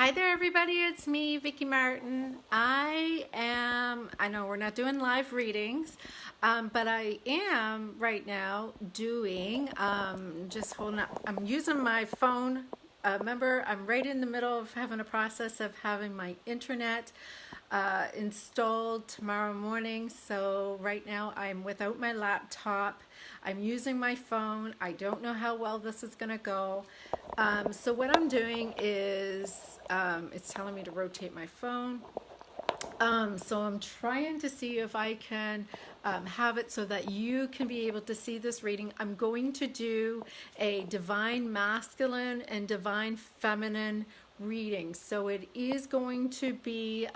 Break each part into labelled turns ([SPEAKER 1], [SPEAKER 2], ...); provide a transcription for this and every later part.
[SPEAKER 1] Hi there, everybody. It's me, Vicky Martin. I know we're not doing live readings, but I am right now doing, just holding up, I'm using my phone. Remember, I'm right in the middle of having a process of having my internet installed tomorrow morning. So right now I'm without my laptop. I'm using my phone. I don't know how well this is going to go. So what I'm doing is it's telling me to rotate my phone. So I'm trying to see if I can have it so that you can be able to see this reading. I'm going to do a divine masculine and divine feminine reading. So it is going to be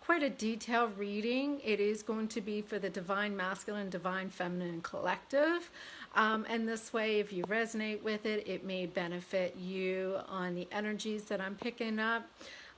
[SPEAKER 1] quite a detailed reading. It is going to be for the divine masculine, divine feminine collective. And this way, if you resonate with it, it may benefit you on the energies that I'm picking up.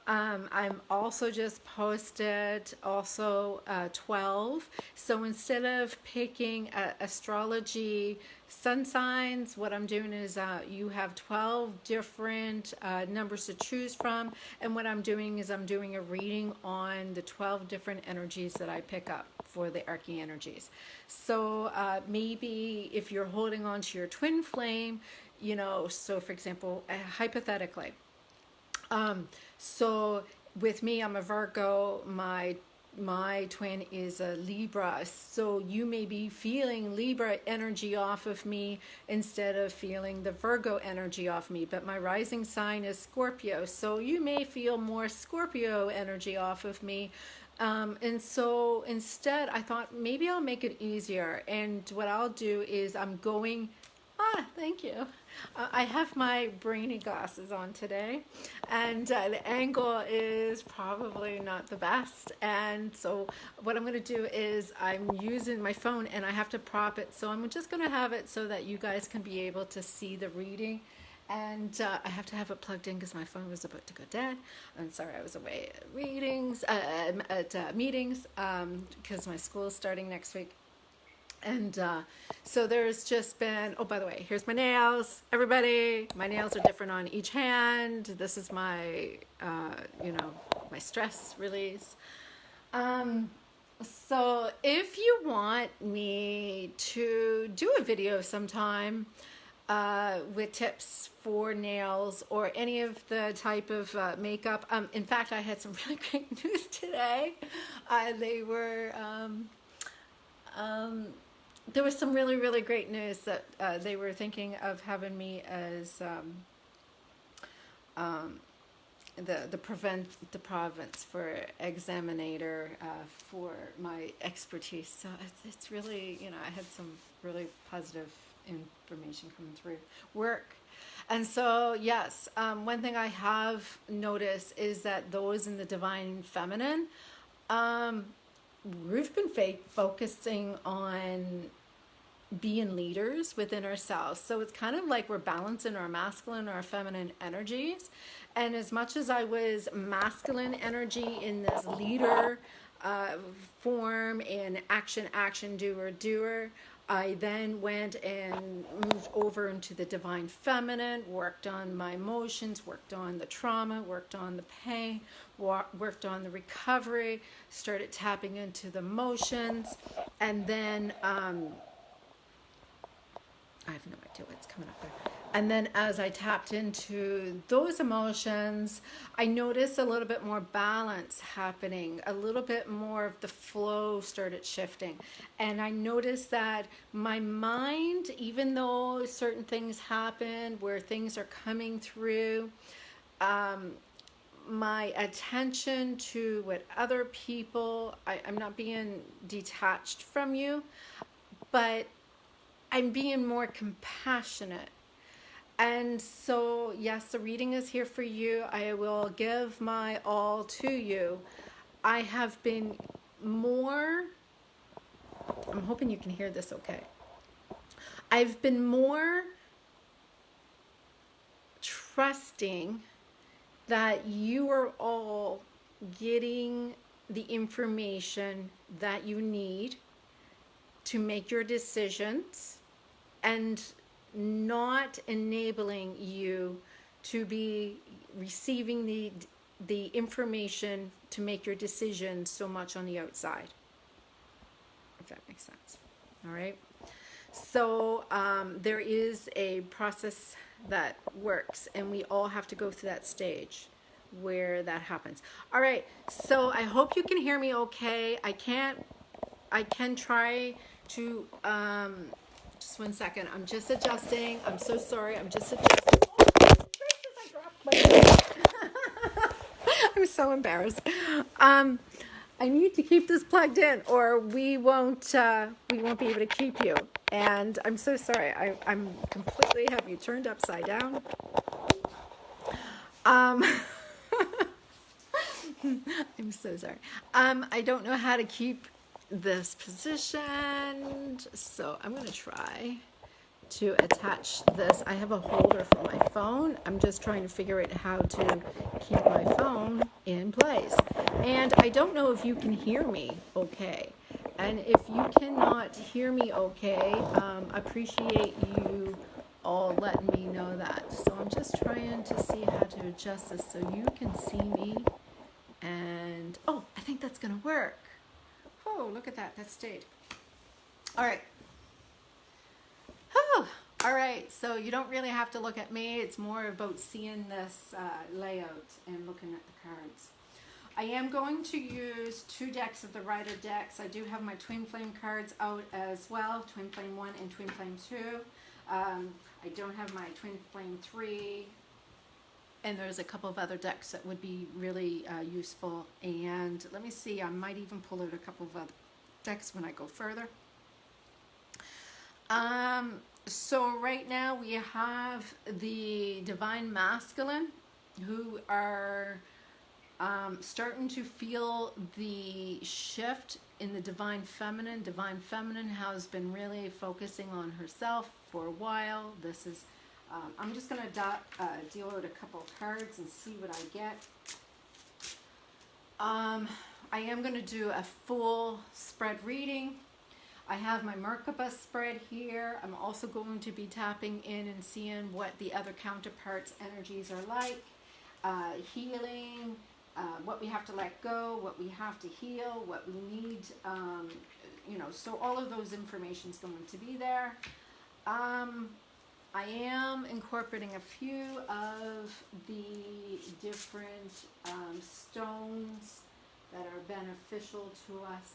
[SPEAKER 1] I'm also just posted also 12. So instead of picking astrology sun signs, what I'm doing is you have 12 different numbers to choose from. And what I'm doing is I'm doing a reading on the 12 different energies that I pick up for the arcane energies. So maybe if you're holding on to your twin flame, so for example, hypothetically, so with me, I'm a Virgo. My twin is a Libra. So you may be feeling Libra energy off of me instead of feeling the Virgo energy off me. But my rising sign is Scorpio. So you may feel more Scorpio energy off of me. And so instead, I thought maybe I'll make it easier. And what I'll do is thank you. I have my brainy glasses on today, and the angle is probably not the best. And so what I'm going to do is I'm using my phone and I have to prop it. So I'm just going to have it so that you guys can be able to see the reading. And I have to have it plugged in because my phone was about to go dead. I'm sorry, I was away at readings, at meetings, because my school is starting next week. And so there's just been, oh, by the way, here's my nails. Everybody, my nails are different on each hand. This is my, my stress release. So if you want me to do a video sometime with tips for nails or any of the type of makeup, in fact, I had some really great news today. There was some really, really great news that they were thinking of having me as the province for examinator for my expertise. So it's really, I had some really positive information coming through work. And so, yes, one thing I have noticed is that those in the divine feminine, we've been focusing on being leaders within ourselves. So it's kind of like we're balancing our masculine, our feminine energies. And as much as I was masculine energy in this leader form in action, doer, I then went and moved over into the divine feminine, worked on my emotions, worked on the trauma, worked on the pain, worked on the recovery, started tapping into the emotions, and then I have no idea what's coming up there. And then as I tapped into those emotions, I noticed a little bit more balance happening, a little bit more of the flow started shifting. And I noticed that my mind, even though certain things happen where things are coming through, my attention to what other people, I'm not being detached from you, but I'm being more compassionate. And so, yes, the reading is here for you. I will give my all to you. I have been more, I'm hoping you can hear this okay. I've been more trusting that you are all getting the information that you need to make your decisions, and not enabling you to be receiving the information to make your decision so much on the outside, if that makes sense. All right. So there is a process that works, and we all have to go through that stage where that happens. All right. So I hope you can hear me okay. I can try to, just one second. I'm just adjusting. I'm so sorry. I'm just adjusting. Oh, I dropped my I'm so embarrassed. I need to keep this plugged in, or we won't be able to keep you. And I'm so sorry. I'm completely have you turned upside down. I'm so sorry. I don't know how to keep this positioned, so I'm going to try to attach this. I have a holder for my phone. I'm just trying to figure out how to keep my phone in place. And I don't know if you can hear me okay. And if you cannot hear me okay, appreciate you all letting me know that. So I'm just trying to see how to adjust this so you can see me. And, oh, I think that's going to work. Oh, look at that. That stayed. All right. Oh, all right. So you don't really have to look at me. It's more about seeing this layout and looking at the cards. I am going to use 2 decks of the Rider decks. I do have my Twin Flame cards out as well, Twin Flame 1 and Twin Flame 2. I don't have my Twin Flame 3. And there's a couple of other decks that would be really useful. And let me see, I might even pull out a couple of other decks when I go further. So right now we have the Divine Masculine, who are starting to feel the shift in the Divine Feminine. Divine Feminine has been really focusing on herself for a while. This is I'm just going to deal out a couple of cards and see what I get. I am going to do a full spread reading. I have my Merkaba spread here. I'm also going to be tapping in and seeing what the other counterparts' energies are like. Healing, what we have to let go, what we have to heal, what we need, so all of those information is going to be there. I am incorporating a few of the different stones that are beneficial to us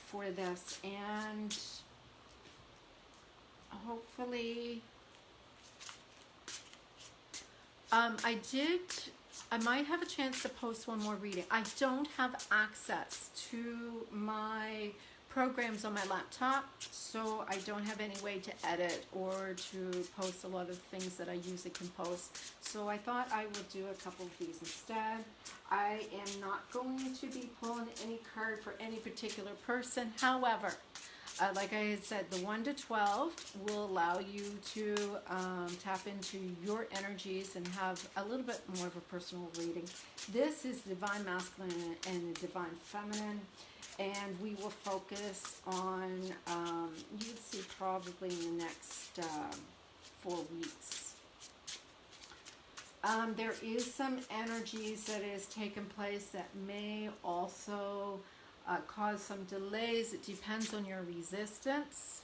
[SPEAKER 1] for this, and hopefully I might have a chance to post one more reading. I don't have access to my programs on my laptop, so I don't have any way to edit or to post a lot of things that I usually can post. So I thought I would do a couple of these instead. I am not going to be pulling any card for any particular person. However, like I had said, the 1 to 12 will allow you to tap into your energies and have a little bit more of a personal reading. This is Divine Masculine and Divine Feminine, and we will focus on, you'd see probably in the next 4 weeks. There is some energies that is taking place that may also cause some delays. It depends on your resistance.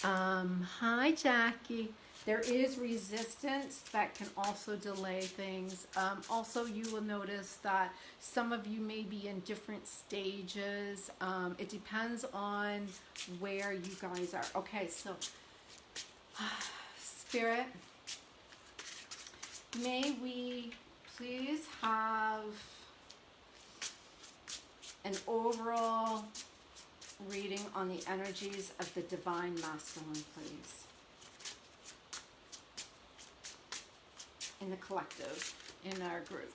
[SPEAKER 1] Hi, Jackie. There is resistance that can also delay things. Also, you will notice that some of you may be in different stages. It depends on where you guys are. Okay, so Spirit, may we please have an overall reading on the energies of the Divine Masculine, please. In the collective, in our group.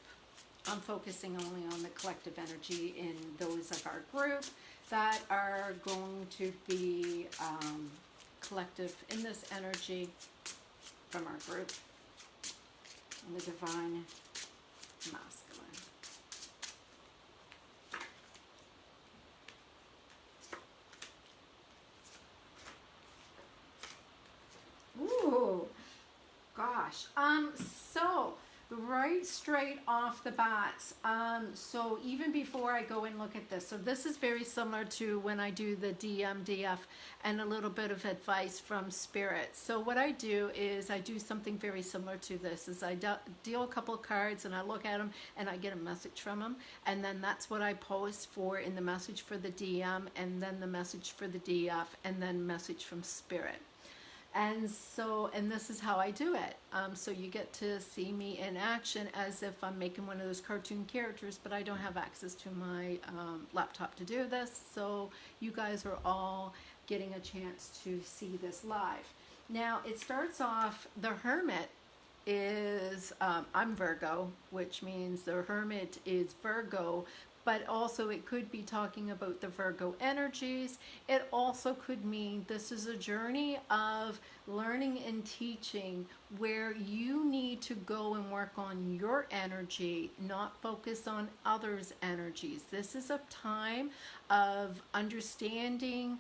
[SPEAKER 1] I'm focusing only on the collective energy in those of our group that are going to be collective in this energy from our group. And the Divine Masculine. Ooh. gosh. So right straight off the bat, so even before I go and look at this, so this is very similar to when I do the DF and a little bit of advice from spirit. So what I do is I do something very similar to this, is I deal a couple of cards and I look at them and I get a message from them, and then that's what I post for in the message for the DM, and then the message for the DF, and then message from spirit. And so, and this is how I do it. So you get to see me in action as if I'm making one of those cartoon characters, but I don't have access to my laptop to do this. So you guys are all getting a chance to see this live. Now it starts off, the Hermit is, I'm Virgo, which means the Hermit is Virgo, but also it could be talking about the Virgo energies. It also could mean this is a journey of learning and teaching where you need to go and work on your energy, not focus on others' energies. This is a time of understanding,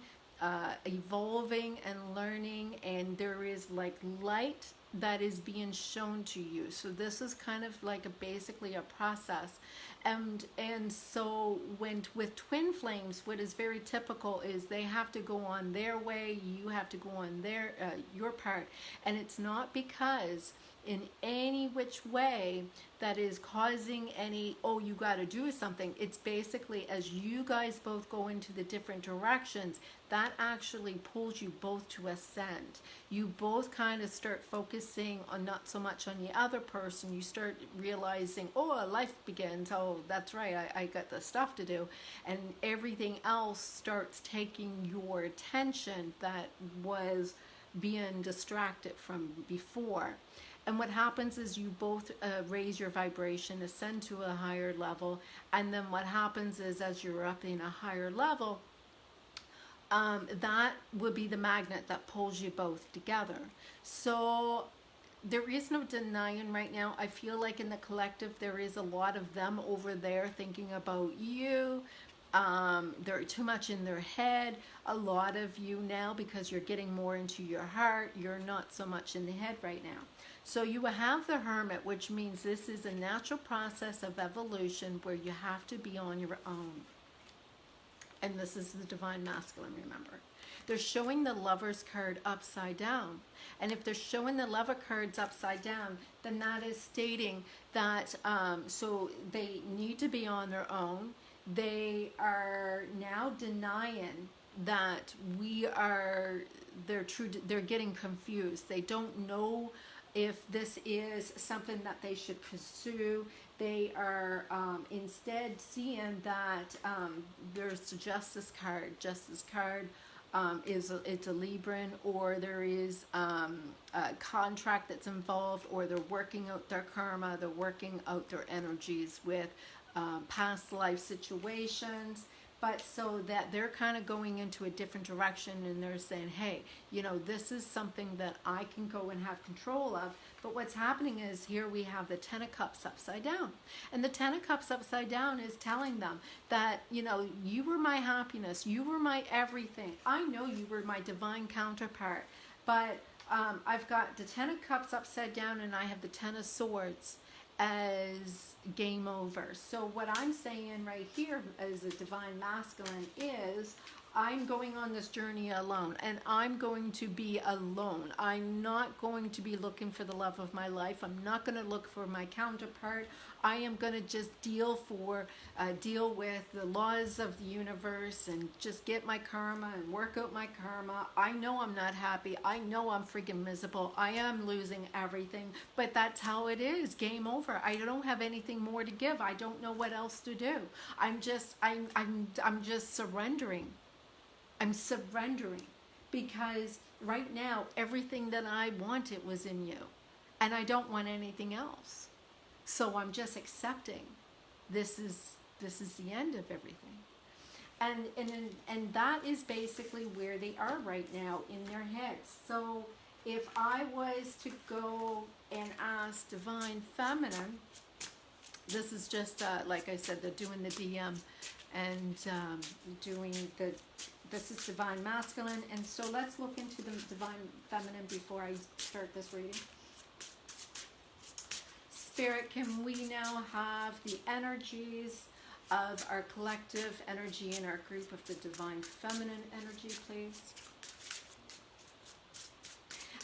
[SPEAKER 1] evolving and learning, and there is like light that is being shown to you. So this is kind of like basically a process. And so when with twin flames, what is very typical is they have to go on their way, you have to go on their your part, and it's not because in any which way that is causing any, oh, you got to do something. It's basically as you guys both go into the different directions, that actually pulls you both to ascend. You both kind of start focusing on not so much on the other person. You start realizing, oh, life begins. Oh, that's right, I got the stuff to do. And everything else starts taking your attention that was being distracted from before. And what happens is you both raise your vibration, ascend to a higher level, and then what happens is as you're up in a higher level, that would be the magnet that pulls you both together. So there is no denying right now. I feel like in the collective there is a lot of them over there thinking about you. They're too much in their head. A lot of you now, because you're getting more into your heart, you're not so much in the head right now. So you have the Hermit, which means this is a natural process of evolution where you have to be on your own. And this is the Divine Masculine, remember. They're showing the Lover's card upside down. And if they're showing the Lover cards upside down, then that is stating that so they need to be on their own. They are now denying that they're getting confused. They don't know if this is something that they should pursue. They are instead seeing that there's the Justice card. Justice card it's a Libran, or there is a contract that's involved, or they're working out their karma, they're working out their energies with past life situations. But so that they're kind of going into a different direction, and they're saying, hey, you know, this is something that I can go and have control of. But what's happening is here we have the Ten of Cups upside down. And the Ten of Cups upside down is telling them that, you know, you were my happiness. You were my everything. I know you were my divine counterpart. But I've got the Ten of Cups upside down, and I have the Ten of Swords as game over. So what I'm saying right here as a Divine Masculine is I'm going on this journey alone, and I'm going to be alone. I'm not going to be looking for the love of my life. I'm not going to look for my counterpart. I am going to just deal with the laws of the universe and just get my karma and work out my karma. I know I'm not happy. I know I'm freaking miserable. I am losing everything, but that's how it is. Game over. I don't have anything more to give. I don't know what else to do. I'm just surrendering. I'm surrendering because right now everything that I wanted was in you, and I don't want anything else. So I'm just accepting this is the end of everything. And that is basically where they are right now in their heads. So if I was to go and ask Divine Feminine, this is just like I said, they're doing the DM and this is Divine Masculine. And so let's look into the Divine Feminine before I start this reading. Spirit, can we now have the energies of our collective energy in our group of the Divine Feminine energy, please?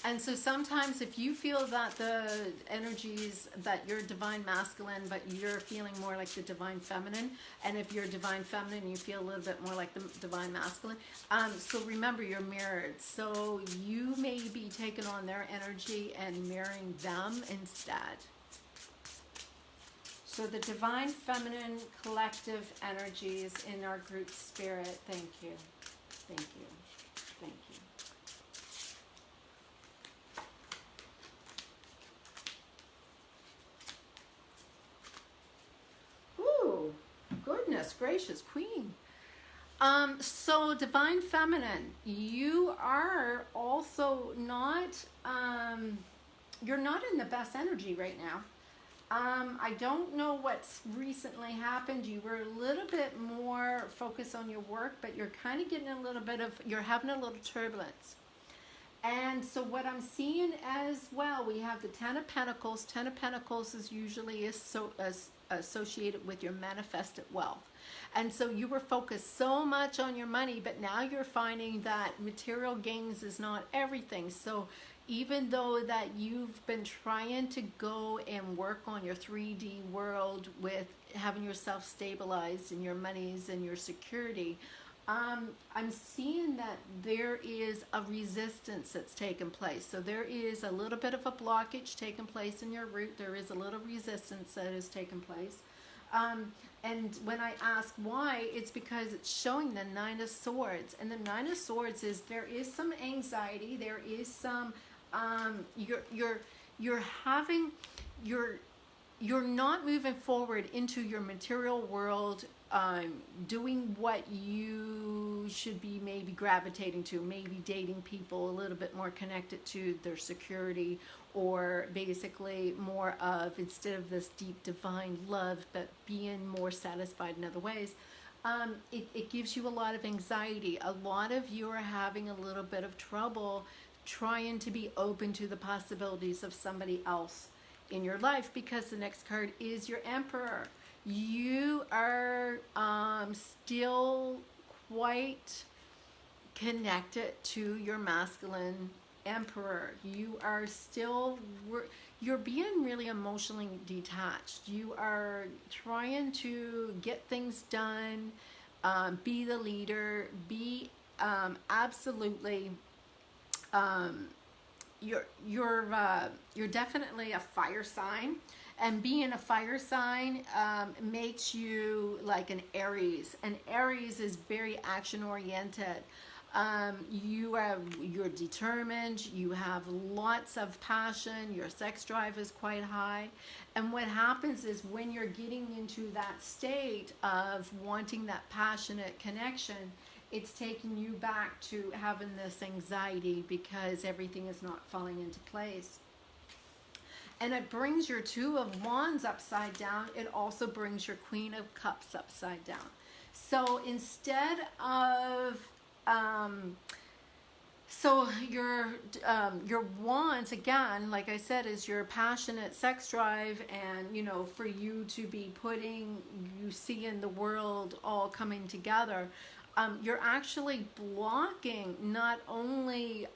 [SPEAKER 1] And so sometimes if you feel that the energies that you're Divine Masculine, but you're feeling more like the Divine Feminine, and if you're Divine Feminine, you feel a little bit more like the Divine Masculine. So remember, you're mirrored. So you may be taking on their energy and mirroring them instead. So the Divine Feminine collective energies in our group spirit, thank you, thank you, thank you. Goodness gracious, Queen. So Divine Feminine, you are also not, you're not in the best energy right now. I don't know what's recently happened. You were a little bit more focused on your work, but you're kind of getting a little bit of, you're having a little turbulence. And so what I'm seeing as well, we have the Ten of Pentacles. Ten of Pentacles is usually associated with your manifested wealth. And so you were focused so much on your money, but now you're finding that material gains is not everything. So even though that you've been trying to go and work on your 3D world with having yourself stabilized and your monies and your security, I'm seeing that there is a resistance that's taken place. So there is a little bit of a blockage taking place in your root. There is a little resistance that has taken place. And when I ask why, it's because it's showing the Nine of Swords. And the Nine of Swords is, there is some anxiety. There is some, you're not moving forward into your material world, doing what you should be maybe gravitating to, maybe dating people a little bit more connected to their security, or basically more of, instead of this deep divine love, but being more satisfied in other ways. It gives you a lot of anxiety. A lot of you are having a little bit of trouble trying to be open to the possibilities of somebody else in your life, because the next card is your Emperor. You are still quite connected to your masculine Emperor. You are still, you're being really emotionally detached. You are trying to get things done, be the leader, be absolutely, you're definitely a fire sign. And being a fire sign makes you like an Aries. And Aries is very action oriented. You're determined. You have lots of passion. Your sex drive is quite high. And what happens is, when you're getting into that state of wanting that passionate connection, it's taking you back to having this anxiety because everything is not falling into place. And it brings your Two of Wands upside down. It also brings your Queen of Cups upside down. So instead of, so your Wands, again, like I said, is your passionate sex drive, and, you know, for you to be putting, you see in the world all coming together. You're actually blocking not only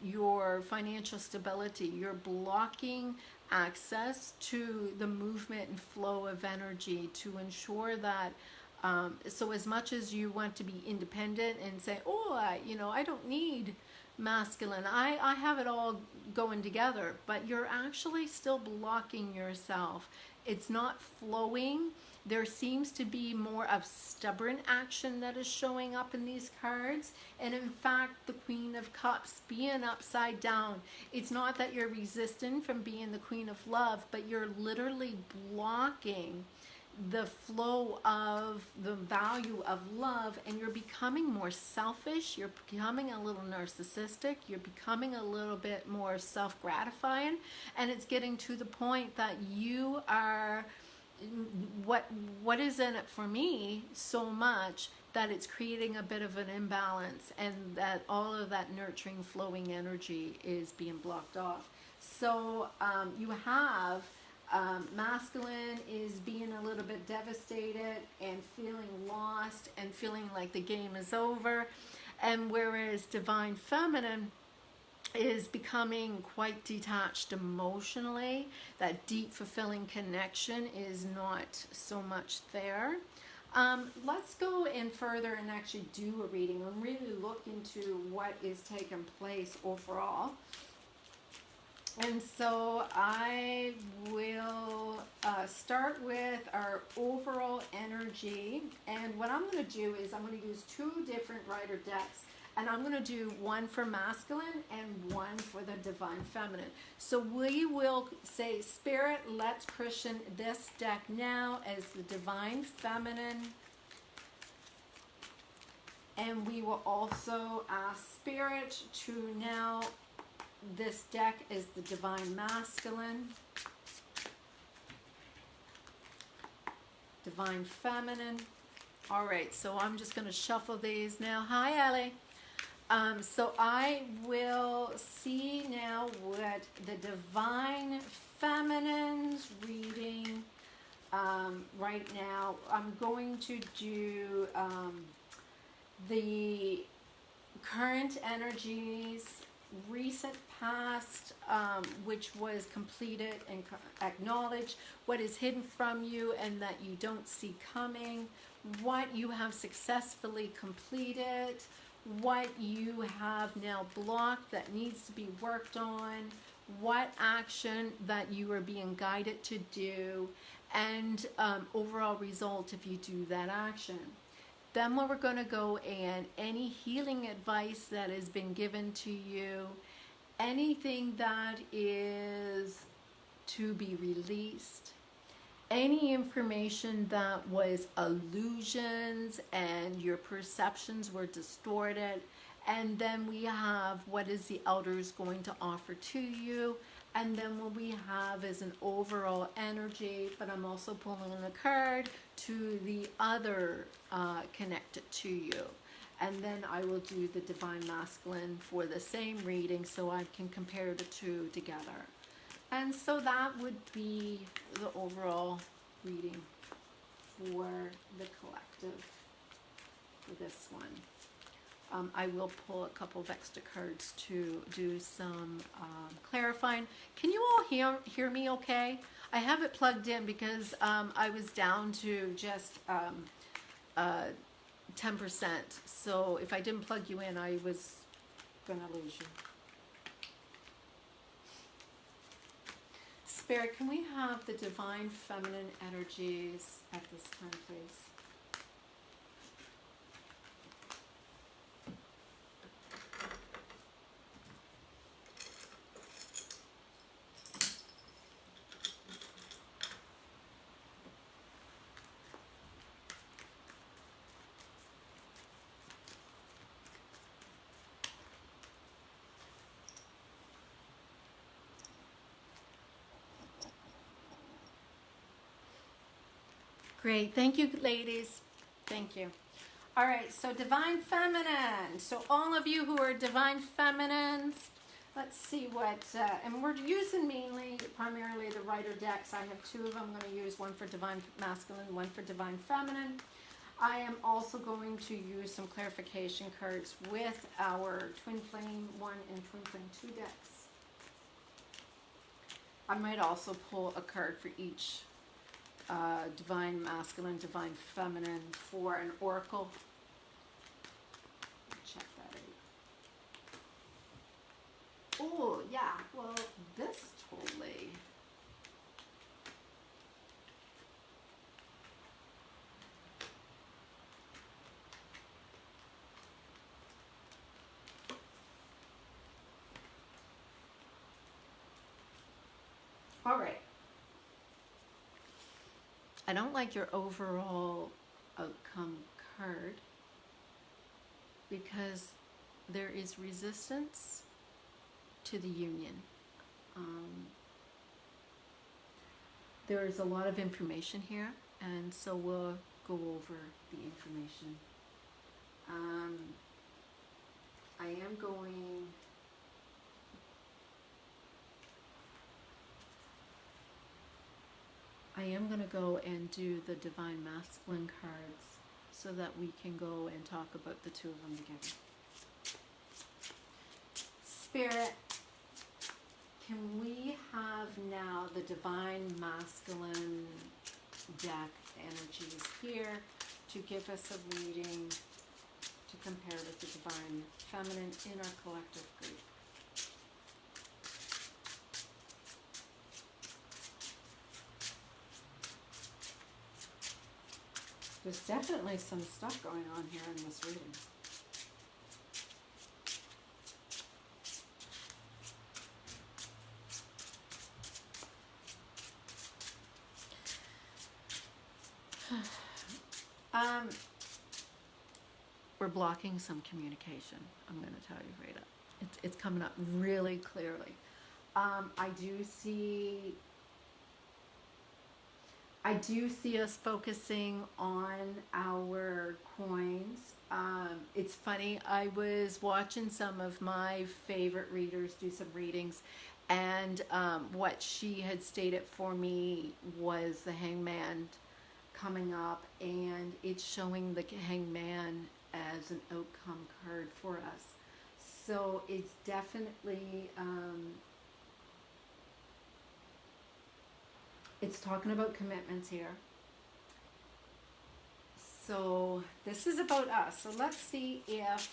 [SPEAKER 1] your financial stability, you're blocking access to the movement and flow of energy to ensure that, so as much as you want to be independent and say, oh, I don't need masculine, I have it all going together, but you're actually still blocking yourself. It's not flowing. There seems to be more of stubborn action that is showing up in these cards. And in fact, the Queen of Cups being upside down, it's not that you're resisting from being the Queen of Love, but you're literally blocking the flow of the value of love, and you're becoming more selfish. You're becoming a little narcissistic. You're becoming a little bit more self-gratifying. And it's getting to the point that you are... what is in it for me so much that it's creating a bit of an imbalance, and that all of that nurturing, flowing energy is being blocked off. So you have Masculine is being a little bit devastated and feeling lost and feeling like the game is over. And whereas Divine Feminine is becoming quite detached emotionally, that deep fulfilling connection is not so much there. Let's go in further and actually do a reading and really look into what is taking place overall. And so I will start with our overall energy. And what I'm going to do is I'm going to use two different rider decks. And I'm going to do one for masculine and one for the divine feminine. So we will say, Spirit, let's christen this deck now as the divine feminine. And we will also ask Spirit to now, this deck is the divine masculine, divine feminine. All right, so I'm just going to shuffle these now. Hi, Ellie. So I will see now what the divine feminine's reading right now. I'm going to do the current energies, recent past, which was completed and acknowledged, what is hidden from you and that you don't see coming, what you have successfully completed, what you have now blocked that needs to be worked on, what action that you are being guided to do, and overall result if you do that action. Then we're going to go in any healing advice that has been given to you, anything that is to be released, any information that was illusions and your perceptions were distorted, and then we have what is the elders going to offer to you, and then what we have is an overall energy, but I'm also pulling a card to the other connected to you. And then I will do the divine masculine for the same reading so I can compare the two together. And so that would be the overall reading for the collective for this one. I will pull a couple of extra cards to do some clarifying. Can you all hear me okay? I have it plugged in because I was down to just 10%. So if I didn't plug you in, I was going to lose you. Spirit, can we have the divine feminine energies at this time, please? Great. Thank you, ladies. Thank you. All right. So divine feminine. So all of you who are divine feminines, let's see what, and we're using primarily the rider decks. I have two of them. I'm going to use one for divine masculine, one for divine feminine. I am also going to use some clarification cards with our Twin Flame 1 and Twin Flame 2 decks. I might also pull a card for each divine masculine, divine feminine for an oracle. Check that out. Oh, yeah. Well, this totally. All right. I don't like your overall outcome card because there is resistance to the union. There is a lot of information here, and so we'll go over the information. I am going I am going to go and do the Divine Masculine cards so that we can go and talk about the two of them together. Spirit, can we have now the Divine Masculine deck energies here to give us a reading to compare with the Divine Feminine in our collective group? There's definitely some stuff going on here in this reading. We're blocking some communication. I'm going to tell you right up. It's coming up really clearly. I do see us focusing on our coins. It's funny, I was watching some of my favorite readers do some readings, and what she had stated for me was the Hangman coming up, and it's showing the Hangman as an outcome card for us. So it's definitely it's talking about commitments here. So this is about us. So let's see if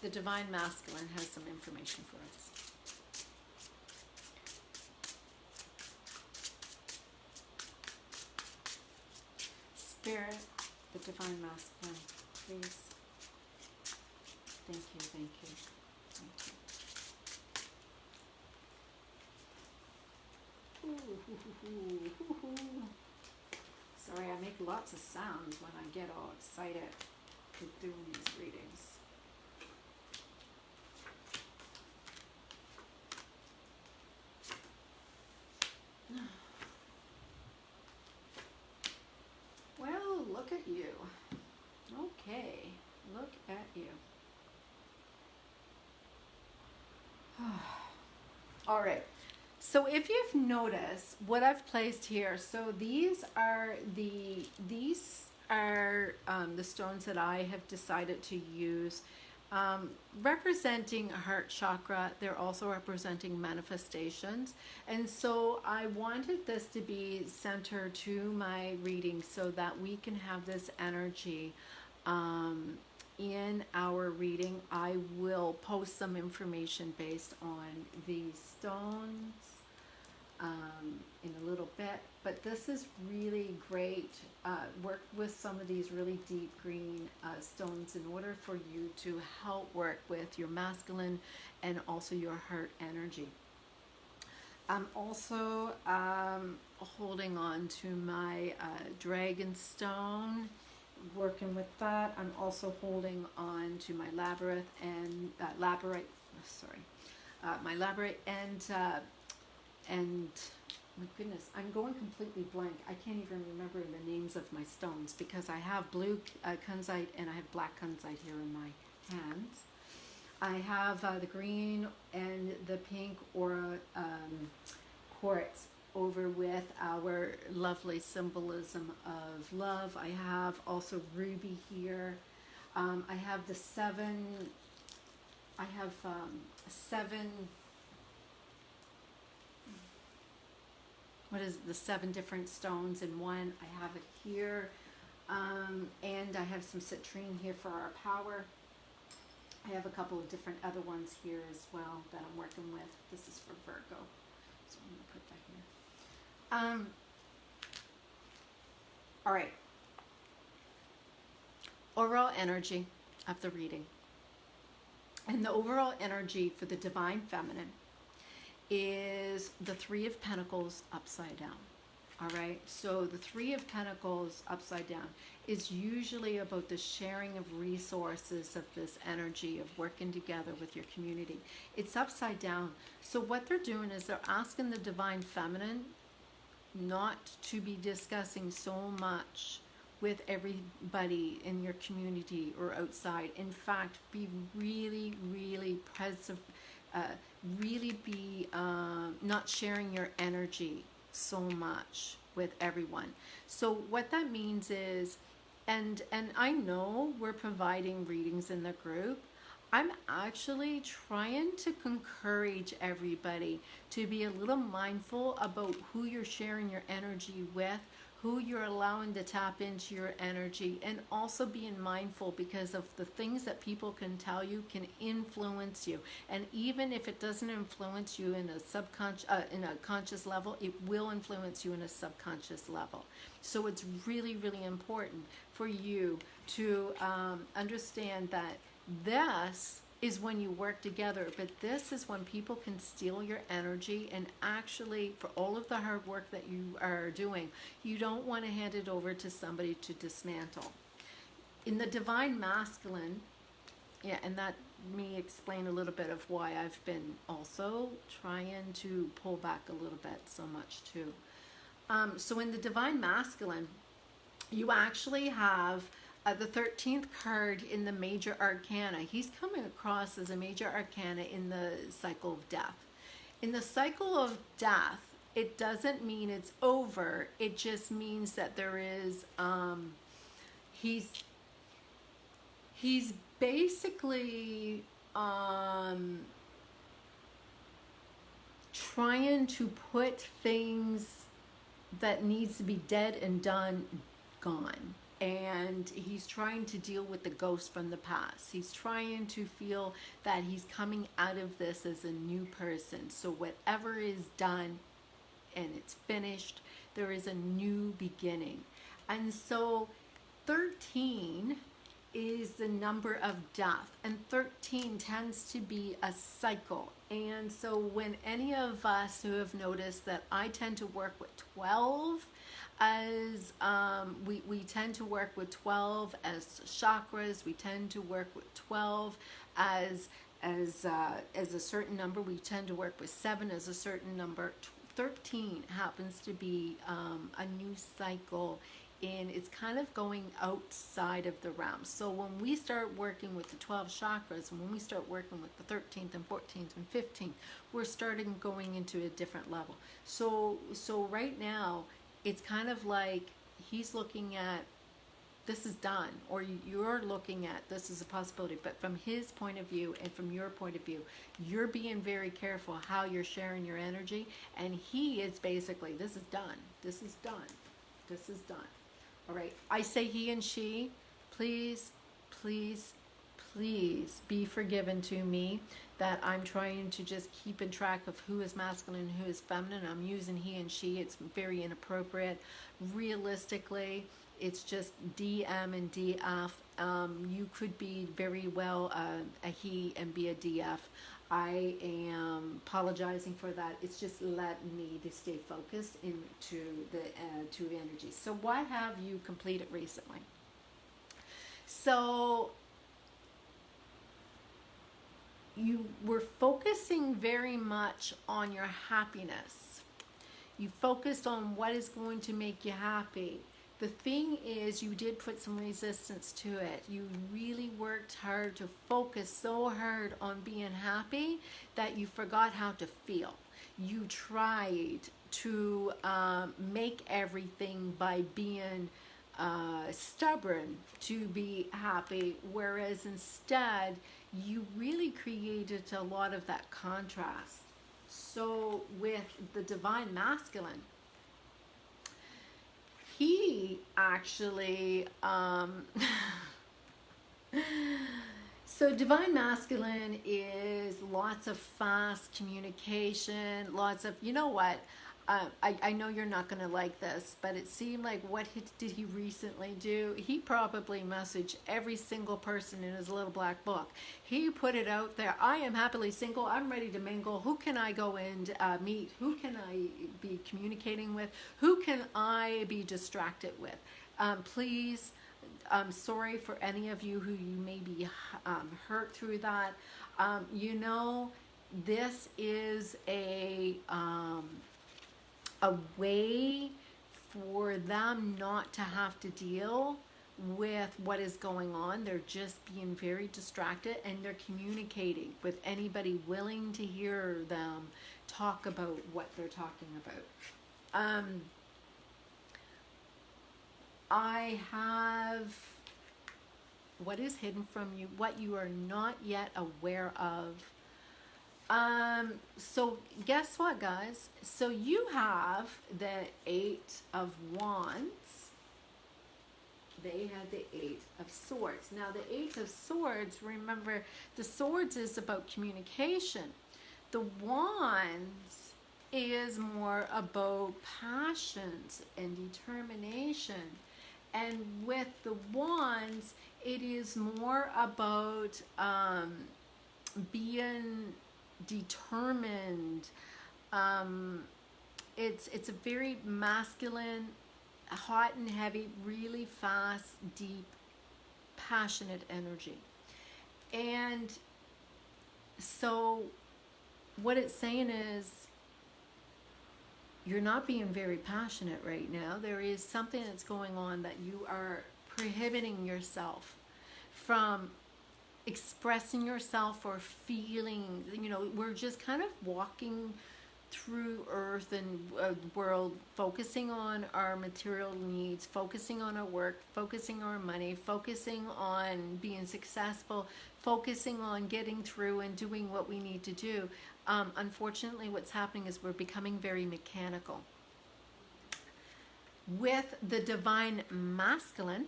[SPEAKER 1] the Divine Masculine has some information for us. Spirit, the Divine Masculine, please. Thank you, thank you, thank you. Sorry, I make lots of sounds when I get all excited with doing these readings. Well, look at you. Okay, look at you. All right. So if you've noticed what I've placed here, so these are the stones that I have decided to use, representing heart chakra. They're also representing manifestations, and so I wanted this to be center to my reading so that we can have this energy in our reading. I will post some information based on these stones in a little bit, but this is really great. Work with some of these really deep green stones in order for you to help work with your masculine and also your heart energy. I'm also holding on to my dragon stone, working with that. I'm also holding on to my labyrinth and my labyrinth and my goodness, I'm going completely blank. I can't even remember the names of my stones because I have blue kunzite and I have black kunzite here in my hands. I have the green and the pink aura quartz over with our lovely symbolism of love. I have also ruby here. I have the seven different stones in one. I have it here, and I have some citrine here for our power. I have a couple of different other ones here as well that I'm working with. This is for Virgo, so I'm going to put that here. All right. Overall energy of the reading. And the overall energy for the Divine Feminine is the Three of Pentacles upside down. All right, so the Three of Pentacles upside down is usually about the sharing of resources, of this energy of working together with your community. It's upside down. So what they're doing is they're asking the Divine Feminine not to be discussing so much with everybody in your community or outside. In fact, be really, really really be not sharing your energy so much with everyone. So what that means is, and I know we're providing readings in the group. I'm actually trying to encourage everybody to be a little mindful about who you're sharing your energy with, who you're allowing to tap into your energy, and also being mindful because of the things that people can tell you can influence you. And even if it doesn't influence you in a subconscious, in a conscious level, it will influence you in a subconscious level. So it's really, really important for you to understand that this is when you work together, but this is when people can steal your energy. And actually, for all of the hard work that you are doing, you don't want to hand it over to somebody to dismantle. In the divine masculine, yeah, and that me explain a little bit of why I've been also trying to pull back a little bit so much too. So in the divine masculine, you actually have the 13th card in the major arcana. He's coming across as a major arcana in the cycle of death. In the cycle of death, it doesn't mean it's over. It just means that there is, he's basically trying to put things that needs to be dead and done, gone. And he's trying to deal with the ghosts from the past. He's trying to feel that he's coming out of this as a new person. So whatever is done and it's finished, there is a new beginning. And so 13 is the number of death, and 13 tends to be a cycle. And so when any of us who have noticed that I tend to work with 12 as we tend to work with 12 as chakras, we tend to work with 12 as a certain number, we tend to work with 7 as a certain number. 13 happens to be a new cycle, and it's kind of going outside of the realm. So when we start working with the 12 chakras, and when we start working with the 13th and 14th and 15th, we're starting going into a different level. So right now, it's kind of like he's looking at this is done, or you're looking at this is a possibility. But from his point of view and from your point of view, you're being very careful how you're sharing your energy. And he is basically, this is done. This is done. This is done. All right. I say he and she, please, please, please be forgiven to me that I'm trying to just keep in track of who is masculine and who is feminine. I'm using he and she. It's very inappropriate. Realistically, it's just DM and DF. You could be very well a he and be a DF. I am apologizing for that. It's just let me to stay focused into the two energies. So what have you completed recently? So you were focusing very much on your happiness. You focused on what is going to make you happy. The thing is, you did put some resistance to it. You really worked hard to focus so hard on being happy that you forgot how to feel. You tried to make everything by being stubborn to be happy, whereas instead you really created a lot of that contrast. So with the divine masculine, he actually so divine masculine is lots of fast communication, lots of, you know what, I know you're not going to like this, but it seemed like what did he recently do? He probably messaged every single person in his little black book. He put it out there. I am happily single. I'm ready to mingle. Who can I go and meet? Who can I be communicating with? Who can I be distracted with? Please, I'm sorry for any of you who you may be hurt through that. You know, this is a way for them not to have to deal with what is going on. They're just being very distracted, and they're communicating with anybody willing to hear them talk about what they're talking about. I have what is hidden from you, what you are not yet aware of. So guess what, guys? So you have the Eight of Wands. They had the Eight of Swords. Now the Eight of Swords, remember, the Swords is about communication. The Wands is more about passions and determination. And with the Wands, it is more about being determined. It's a very masculine, hot and heavy, really fast, deep, passionate energy. And so what it's saying is, you're not being very passionate right now. There is something that's going on that you are prohibiting yourself from expressing yourself or feeling. You know, we're just kind of walking through earth and world, focusing on our material needs, focusing on our work, focusing on our money, focusing on being successful, focusing on getting through and doing what we need to do. Unfortunately, what's happening is we're becoming very mechanical. With the divine masculine,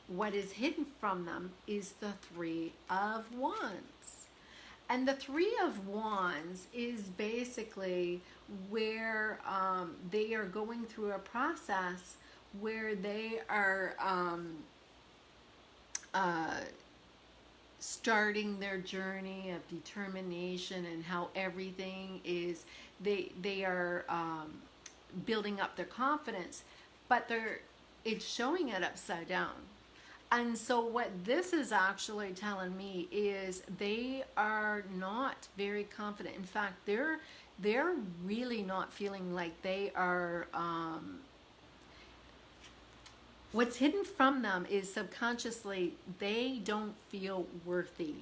[SPEAKER 1] what is hidden from them is the Three of Wands. And the Three of Wands is basically where they are going through a process where they are starting their journey of determination, and how everything is, they are building up their confidence, but it's showing it upside down. And so what this is actually telling me is they are not very confident. In fact, they're really not feeling like they are. What's hidden from them is subconsciously they don't feel worthy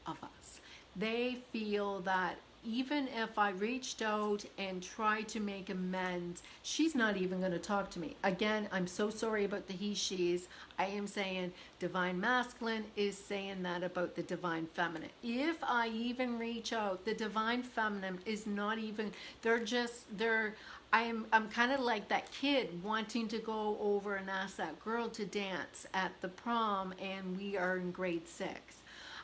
[SPEAKER 1] of us. They feel that even if I reached out and tried to make amends, she's not even going to talk to me. Again, I'm so sorry about the he, she's. I am saying divine masculine is saying that about the divine feminine. If I even reach out, the divine feminine is not even, I'm kind of like that kid wanting to go over and ask that girl to dance at the prom, and we are in grade 6.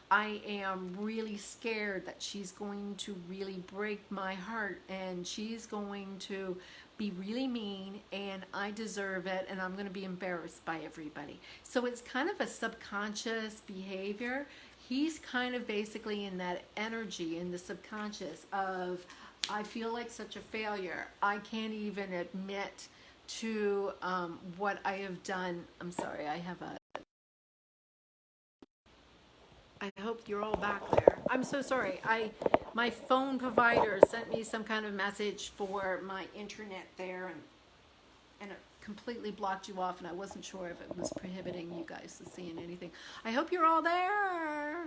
[SPEAKER 1] I am really scared that she's going to really break my heart, and she's going to be really mean, and I deserve it, and I'm going to be embarrassed by everybody. So it's kind of a subconscious behavior. He's kind of basically in that energy, in the subconscious of, I feel like such a failure. I can't even admit to what I have done. I'm sorry, I hope you're all back there. I'm so sorry. My phone provider sent me some kind of message for my internet there, and it completely blocked you off, and I wasn't sure if it was prohibiting you guys to seeing anything. I hope you're all there.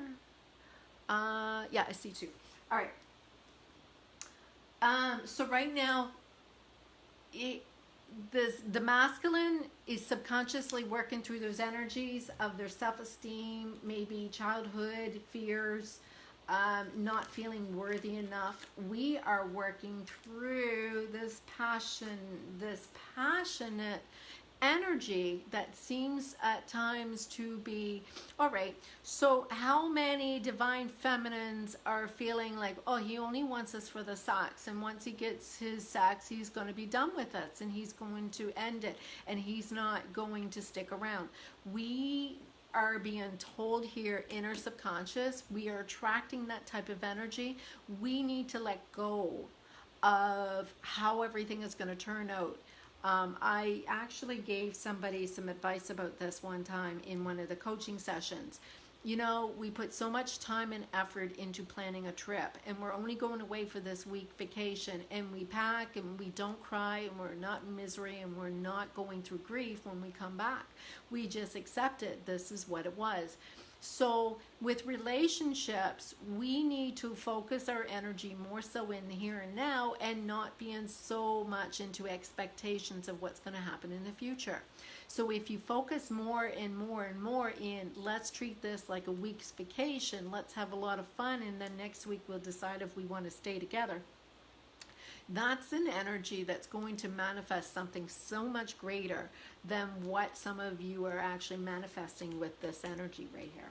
[SPEAKER 1] Yeah, I see too. All right. So right now, the masculine is subconsciously working through those energies of their self-esteem, maybe childhood fears, not feeling worthy enough. We are working through this passion, this passionate energy that seems at times to be, all right, so how many divine feminines are feeling like, oh, he only wants us for the sex, and once he gets his sex, he's going to be done with us, and he's going to end it, and he's not going to stick around. We are being told here in our subconscious, we are attracting that type of energy. We need to let go of how everything is going to turn out. I actually gave somebody some advice about this one time in one of the coaching sessions. You know, we put so much time and effort into planning a trip, and we're only going away for this week vacation, and we pack and we don't cry and we're not in misery and we're not going through grief when we come back. We just accept it. This is what it was. So with relationships, we need to focus our energy more so in the here and now, and not being so much into expectations of what's going to happen in the future. So if you focus more and more and more in, let's treat this like a week's vacation, let's have a lot of fun, and then next week we'll decide if we want to stay together. That's an energy that's going to manifest something so much greater than what some of you are actually manifesting with this energy right here.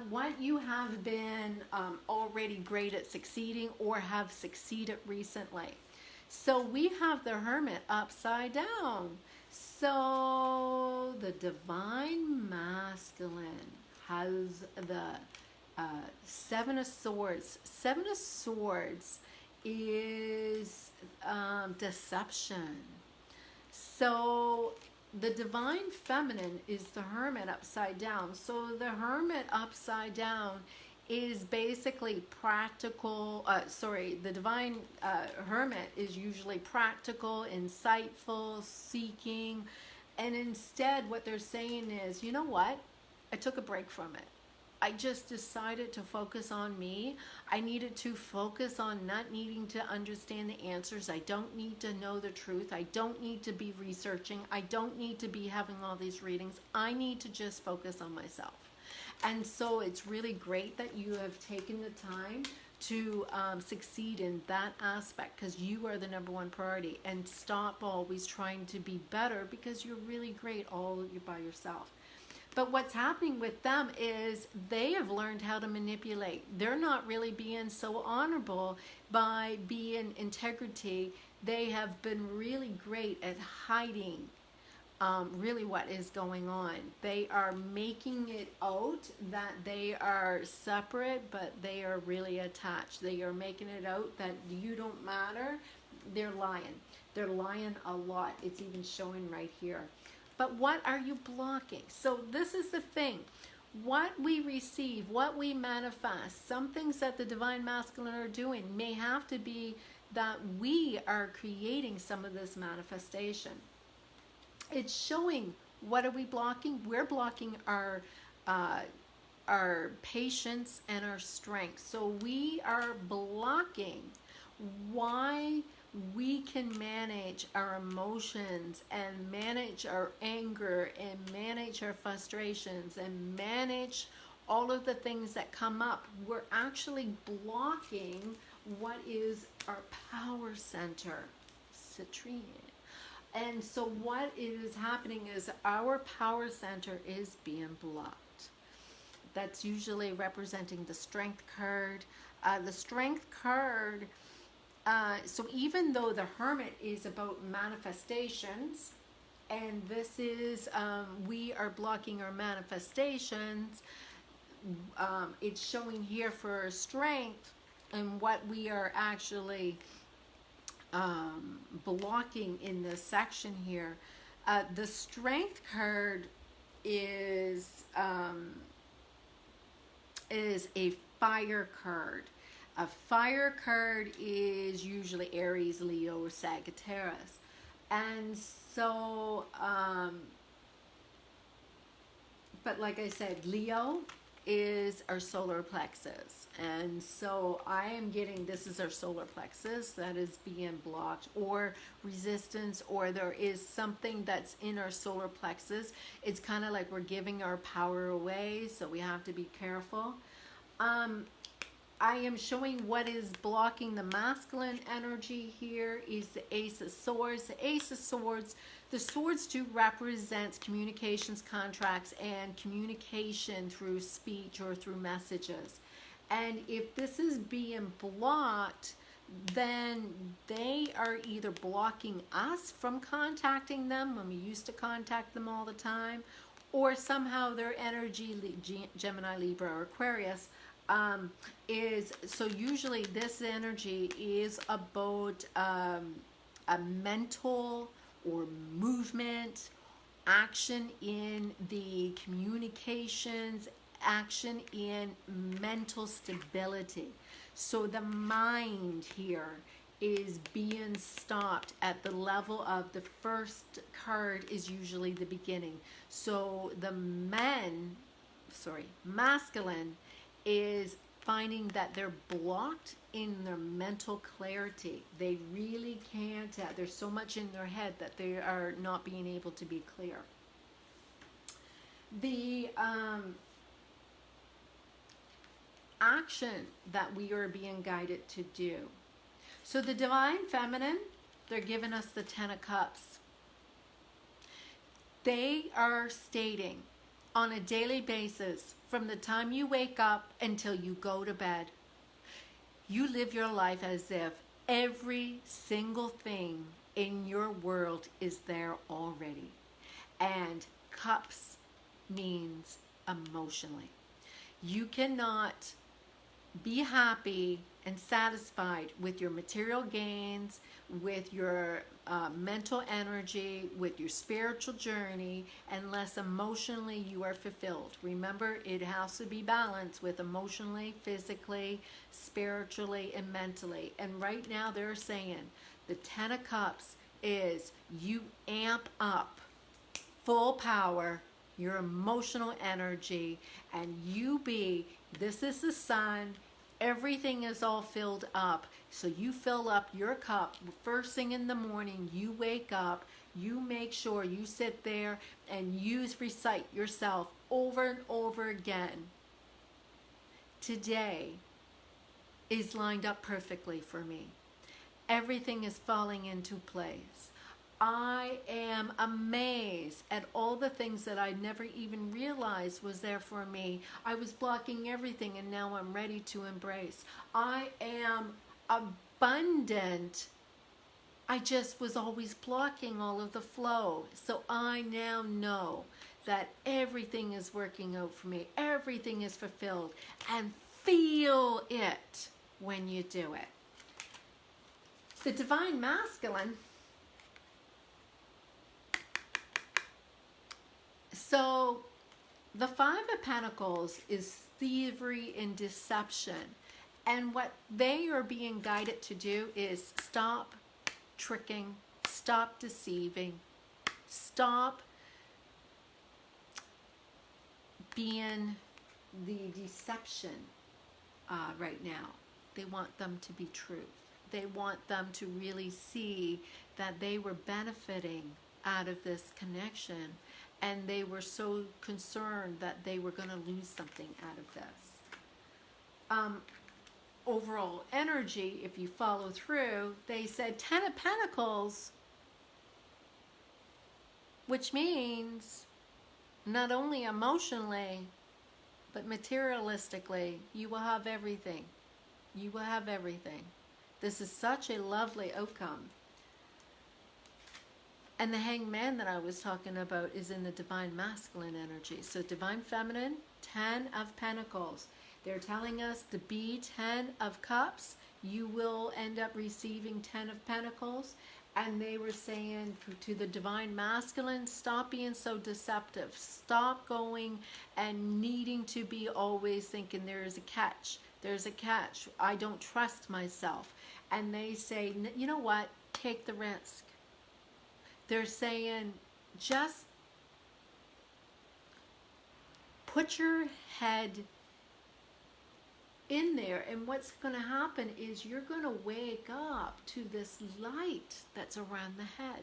[SPEAKER 1] What you have been already great at succeeding or have succeeded recently. So we have the Hermit upside down. So the Divine Masculine has the Seven of Swords. Seven of Swords is deception. So the Divine Feminine is the Hermit upside down. So the Hermit upside down is basically practical. The Divine Hermit is usually practical, insightful, seeking. And instead what they're saying is, you know what? I took a break from it. I just decided to focus on me. I needed to focus on not needing to understand the answers. I don't need to know the truth. I don't need to be researching. I don't need to be having all these readings. I need to just focus on myself. And so it's really great that you have taken the time to succeed in that aspect, because you are the number one priority. And stop always trying to be better, because you're really great all by yourself. But what's happening with them is they have learned how to manipulate. They're not really being so honorable by being integrity. They have been really great at hiding really what is going on. They are making it out that they are separate, but they are really attached. They are making it out that you don't matter. They're lying. They're lying a lot. It's even showing right here. But what are you blocking? So this is the thing. What we receive, what we manifest, some things that the Divine Masculine are doing may have to be that we are creating some of this manifestation. It's showing, what are we blocking? We're blocking our patience and our strength. So we are blocking why we can manage our emotions and manage our anger and manage our frustrations and manage all of the things that come up. We're actually blocking what is our power center, citrine. And so what is happening is our power center is being blocked. That's usually representing the Strength card. The Strength card, so even though the Hermit is about manifestations, and this is, we are blocking our manifestations, it's showing here for Strength and what we are actually blocking in this section here. The Strength card is a fire card. A fire card is usually Aries, Leo, or Sagittarius. And so, but like I said, Leo is our solar plexus. And so I am getting, this is our solar plexus that is being blocked, or resistance, or there is something that's in our solar plexus. It's kind of like we're giving our power away, so we have to be careful. I am showing what is blocking the masculine energy here is the Ace of Swords. The Ace of Swords, the swords do represent communications, contracts, and communication through speech or through messages. And if this is being blocked, then they are either blocking us from contacting them when we used to contact them all the time, or somehow their energy, Gemini, Libra, or Aquarius, is, so usually this energy is about a mental or movement, action in the communications, action in mental stability. So the mind here is being stopped at the level of the first card is usually the beginning. So the masculine is finding that they're blocked in their mental clarity. They really can't, there's so much in their head that they are not being able to be clear. The action that we are being guided to do. So the divine feminine, they're giving us the 10 of cups. They are stating on a daily basis, from the time you wake up until you go to bed, you live your life as if every single thing in your world is there already. And cups means emotionally. You cannot be happy and satisfied with your material gains, with your mental energy, with your spiritual journey, unless emotionally you are fulfilled. Remember, it has to be balanced with emotionally, physically, spiritually, and mentally. And right now they're saying the 10 of cups is you amp up full power your emotional energy, and this is the sun, everything is all filled up. So you fill up your cup first thing in the morning, you wake up, you make sure you sit there and recite yourself over and over again. Today is lined up perfectly for me. Everything is falling into place. I am amazed at all the things that I never even realized was there for me. I was blocking everything, and now I'm ready to embrace. I am abundant. I just was always blocking all of the flow. So I now know that everything is working out for me. Everything is fulfilled. And feel it when you do it. The divine masculine. So the 5 of Pentacles is thievery and deception. And what they are being guided to do is stop tricking, stop deceiving, stop being the deception right now. They want them to be truth. They want them to really see that they were benefiting out of this connection, and they were so concerned that they were going to lose something out of this. Overall energy, if you follow through, they said 10 of Pentacles, which means not only emotionally, but materialistically, you will have everything. You will have everything. This is such a lovely outcome. And the Hangman that I was talking about is in the divine masculine energy. So divine feminine, 10 of Pentacles. They're telling us to be 10 of Cups. You will end up receiving 10 of Pentacles. And they were saying to the divine masculine, stop being so deceptive. Stop going and needing to be always thinking there is a catch. There's a catch. I don't trust myself. And they say, you know what? Take the risk. They're saying, just put your head in there, and what's going to happen is you're going to wake up to this light that's around the head.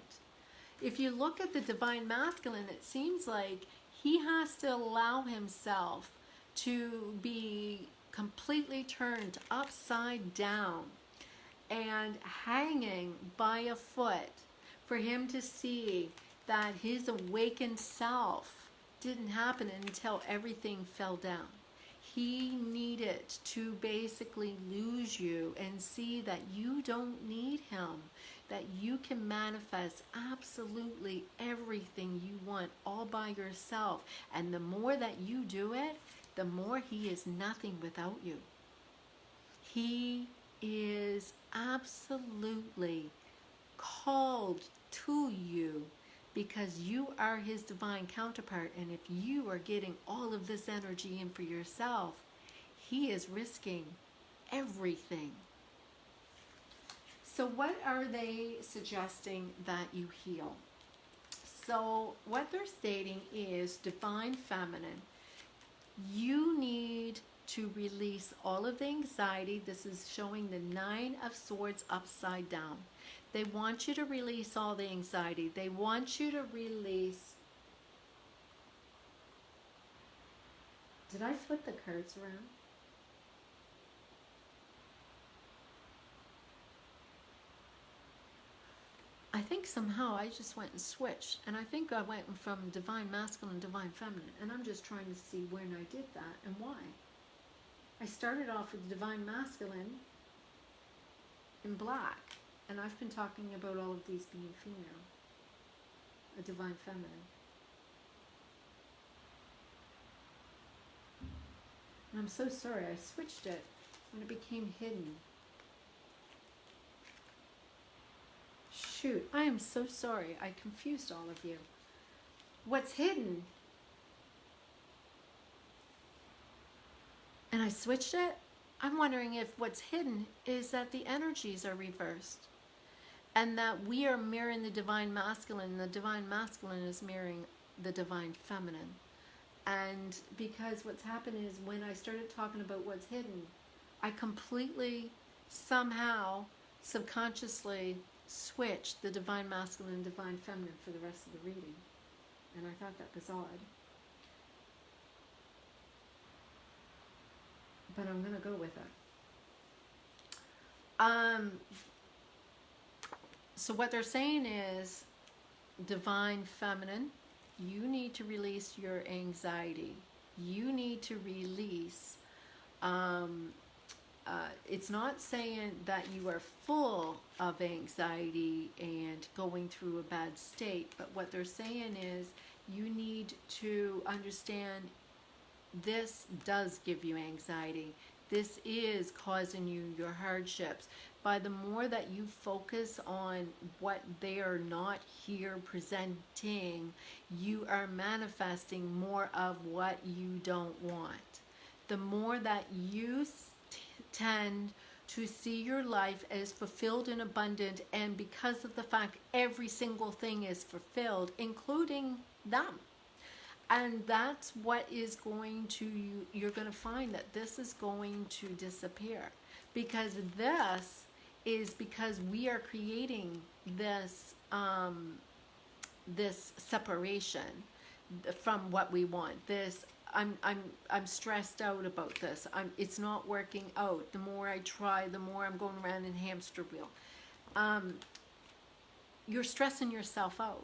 [SPEAKER 1] If you look at the divine masculine, it seems like he has to allow himself to be completely turned upside down and hanging by a foot for him to see that his awakened self didn't happen until everything fell down. He needed to basically lose you and see that you don't need him, that you can manifest absolutely everything you want all by yourself. And the more that you do it, the more he is nothing without you. He is absolutely called to you because you are his divine counterpart. And if you are getting all of this energy in for yourself, he is risking everything. So what are they suggesting that you heal? So what they're stating is, divine feminine, you need to release all of the anxiety. This is showing the Nine of Swords upside down. They want you to release all the anxiety. They want you to release... Did I flip the cards around? I think somehow I just went and switched, and I think I went from divine masculine to divine feminine, and I'm just trying to see when I did that and why. I started off with divine masculine in black, and I've been talking about all of these being female, a divine feminine. And I'm so sorry, I switched it when it became hidden. Shoot, I am so sorry. I confused all of you. What's hidden? And I switched it? I'm wondering if what's hidden is that the energies are reversed. And that we are mirroring the divine masculine, and the divine masculine is mirroring the divine feminine. And because what's happened is, when I started talking about what's hidden, I completely, somehow, subconsciously switched the divine masculine and divine feminine for the rest of the reading. And I thought that was odd. But I'm going to go with it. So what they're saying is, divine feminine, you need to release your anxiety. You need to release... it's not saying that you are full of anxiety and going through a bad state, but what they're saying is, you need to understand this does give you anxiety. This is causing you your hardships. By the more that you focus on what they are not here presenting, you are manifesting more of what you don't want. The more that you tend to see your life as fulfilled and abundant, and because of the fact every single thing is fulfilled, including them. And that's what is going to, you're going to find that this is going to disappear. Because this is because we are creating this, this separation from what we want. This, I'm stressed out about this. It's not working out. The more I try, the more I'm going around in hamster wheel. You're stressing yourself out.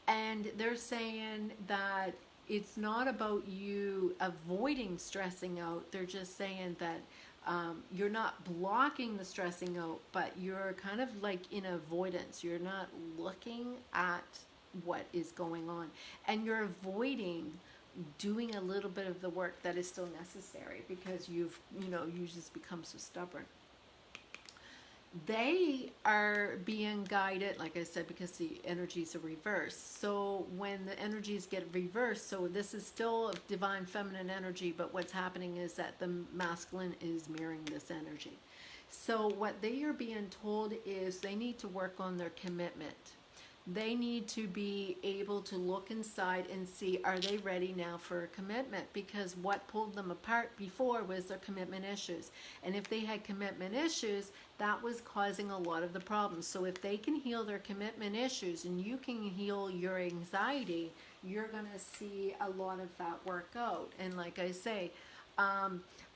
[SPEAKER 1] And they're saying that it's not about you avoiding stressing out. They're just saying that you're not blocking the stressing out, but you're kind of like in avoidance. You're not looking at what is going on. And you're avoiding doing a little bit of the work that is still necessary, because you just become so stubborn. They are being guided, like I said, because the energies are reversed. So when the energies get reversed, so this is still divine feminine energy, but what's happening is that the masculine is mirroring this energy. So what they are being told is they need to work on their commitment. They need to be able to look inside and see, are they ready now for a commitment? Because what pulled them apart before was their commitment issues. And if they had commitment issues, that was causing a lot of the problems. So if they can heal their commitment issues and you can heal your anxiety, you're going to see a lot of that work out. And like I say,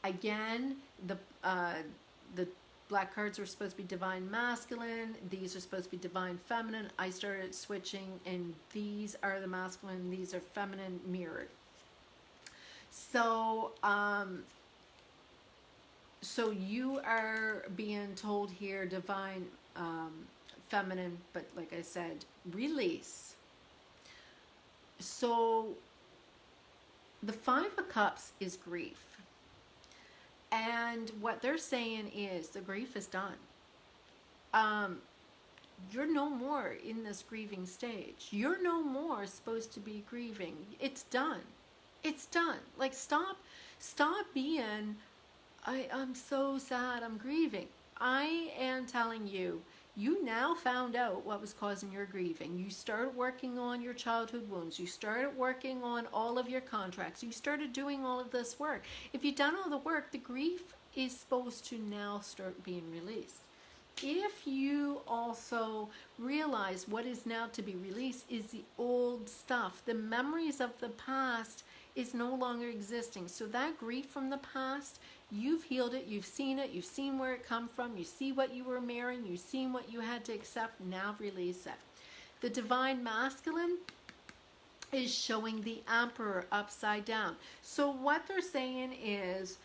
[SPEAKER 1] again, the black cards are supposed to be divine masculine. These are supposed to be divine feminine. I started switching, and these are the masculine, these are feminine mirrored. So, so you are being told here, divine feminine, but like I said, release. So the Five of Cups is grief. And what they're saying is the grief is done. you're no more in this grieving stage. You're no more supposed to be grieving. It's done. It's done. Like, stop being, I'm so sad, I'm grieving. I am telling you, you now found out what was causing your grieving. You started working on your childhood wounds. You started working on all of your contracts. You started doing all of this work. If you've done all the work, the grief is supposed to now start being released. If you also realize what is now to be released is the old stuff, the memories of the past is no longer existing. So that grief from the past, you've healed it, you've seen where it come from, you see what you were mirroring, you've seen what you had to accept, now release it. The divine masculine is showing the emperor upside down. So what they're saying is,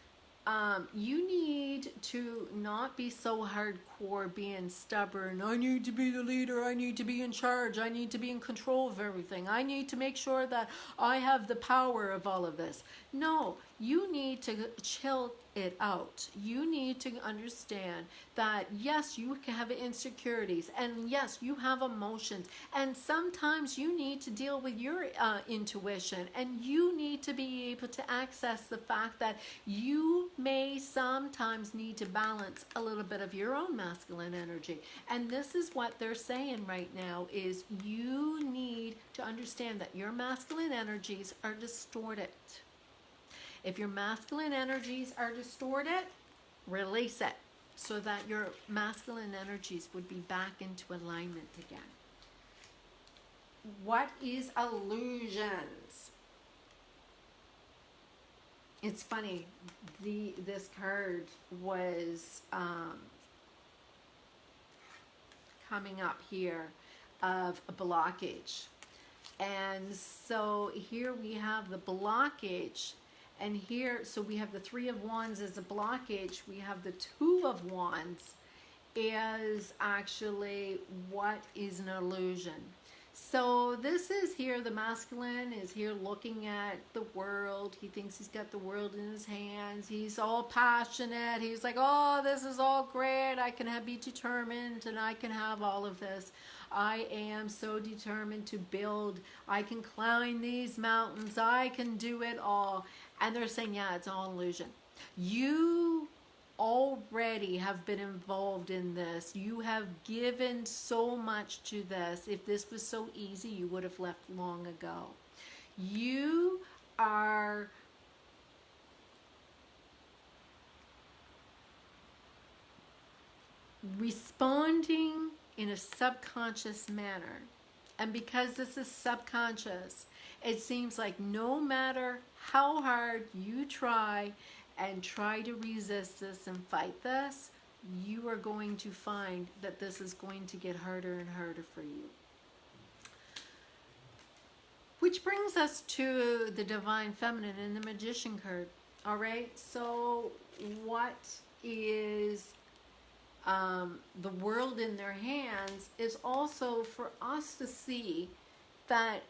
[SPEAKER 1] you need to not be so hardcore being stubborn. I need to be the leader. I need to be in charge. I need to be in control of everything. I need to make sure that I have the power of all of this. No, you need to chill it out. You need to understand that yes, you can have insecurities, and yes, you have emotions, and sometimes you need to deal with your intuition, and you need to be able to access the fact that you may sometimes need to balance a little bit of your own masculine energy. And this is what they're saying right now, is you need to understand that your masculine energies are distorted. If your masculine energies are distorted, release it so that your masculine energies would be back into alignment again. What is illusions? It's funny, this card was coming up here of a blockage. And so here we have the blockage. And here, so we have the Three of Wands as a blockage. We have the Two of Wands as actually what is an illusion. So this is here, the masculine is here looking at the world. He thinks he's got the world in his hands. He's all passionate. He's like, oh, this is all great. I can be determined and I can have all of this. I am so determined to build. I can climb these mountains. I can do it all. And they're saying, yeah, it's all illusion. You already have been involved in this. You have given so much to this. If this was so easy, you would have left long ago. You are responding in a subconscious manner. And because this is subconscious, it seems like no matter how hard you try to resist this and fight this, you are going to find that this is going to get harder and harder for you. Which brings us to the Divine Feminine and the Magician card. All right, so what is the world in their hands is also for us to see that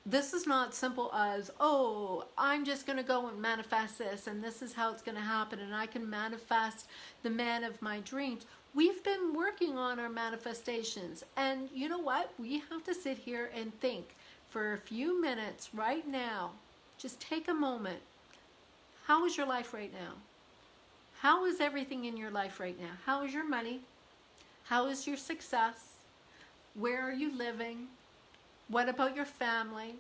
[SPEAKER 1] this is not simple as, oh, I'm just going to go and manifest this and this is how it's going to happen and I can manifest the man of my dreams. We've been working on our manifestations, and you know what? We have to sit here and think for a few minutes right now. Just take a moment. How is your life right now? How is everything in your life right now? How is your money? How is your success? Where are you living? What about your family?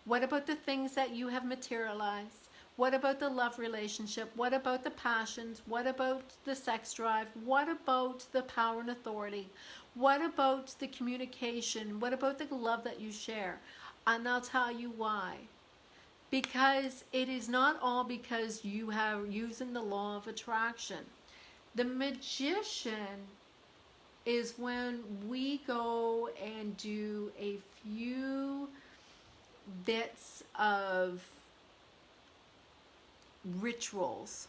[SPEAKER 1] What about the things that you have materialized? What about the love relationship? What about the passions? What about the sex drive? What about the power and authority? What about the communication? What about the love that you share? And I'll tell you why. Because it is not all because you have using the law of attraction. The magician is when we go and do a few bits of rituals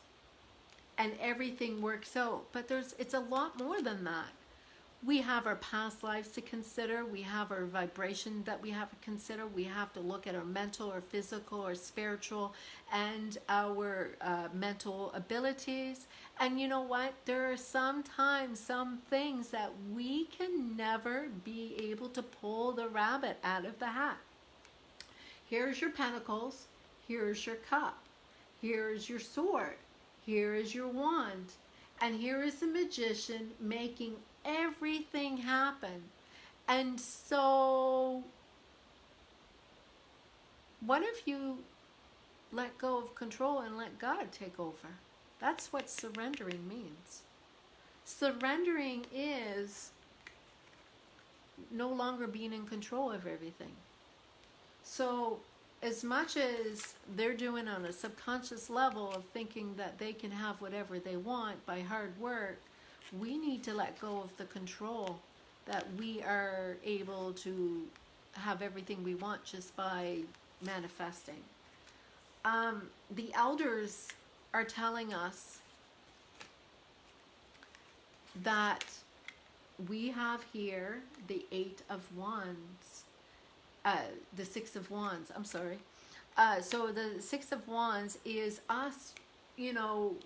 [SPEAKER 1] and everything works out. But it's a lot more than that. We have our past lives to consider. We have our vibration that we have to consider. We have to look at our mental or physical or spiritual and our mental abilities. And you know what? There are sometimes some things that we can never be able to pull the rabbit out of the hat. Here's your pentacles. Here's your cup. Here's your sword. Here is your wand. And here is the magician making everything happen. And so, what if you let go of control and let God take over? That's what surrendering means. Surrendering is no longer being in control of everything. So, as much as they're doing on a subconscious level of thinking that they can have whatever they want by hard work, we need to let go of the control that we are able to have everything we want just by manifesting. The elders are telling us that we have here the Eight of Wands. The Six of Wands, I'm sorry. So the Six of Wands is us, you know,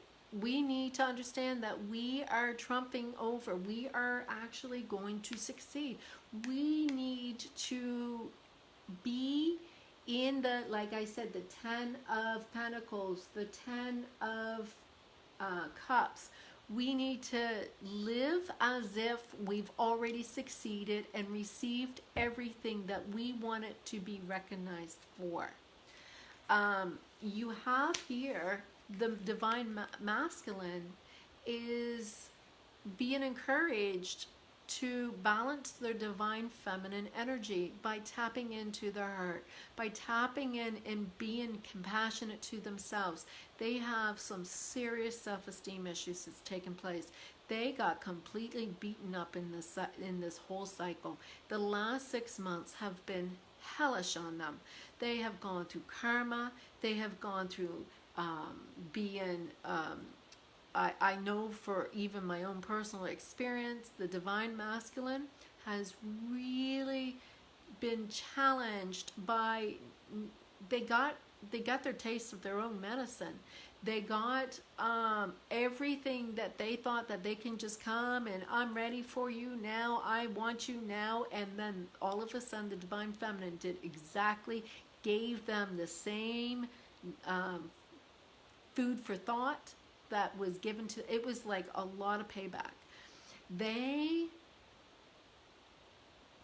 [SPEAKER 1] we need to understand that we are trumping over. We are actually going to succeed. We need to be in the, like I said, the 10 of Pentacles, the 10 of Cups. We need to live as if we've already succeeded and received everything that we want it to be recognized for. You have here the divine masculine is being encouraged to balance their divine feminine energy by tapping into their heart, by tapping in and being compassionate to themselves. They have some serious self-esteem issues that's taken place. They got completely beaten up in this whole cycle. The last 6 months have been hellish on them. They have gone through karma. They have gone through I know for even my own personal experience, the divine masculine has really been challenged by, they got their taste of their own medicine. They got everything that they thought that they can just come and I'm ready for you now, I want you now, and then all of a sudden the divine feminine did exactly, gave them the same food for thought that was given to, it was like a lot of payback. They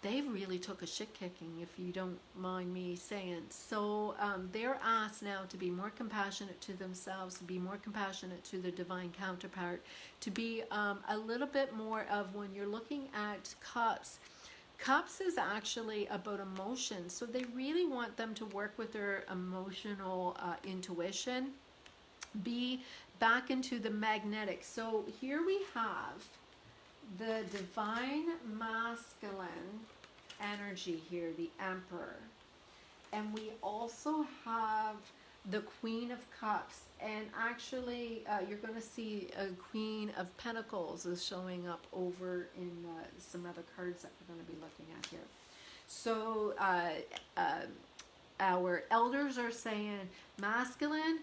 [SPEAKER 1] really took a shit kicking, if you don't mind me saying. So they're asked now to be more compassionate to themselves, to be more compassionate to their divine counterpart, to be a little bit more of, when you're looking at cups, cups is actually about emotion. So they really want them to work with their emotional intuition, be back into the magnetic. So here we have the divine masculine energy here, the Emperor, and we also have the Queen of Cups, and actually you're going to see a Queen of Pentacles is showing up over in some other cards that we're going to be looking at here. So our elders are saying, masculine,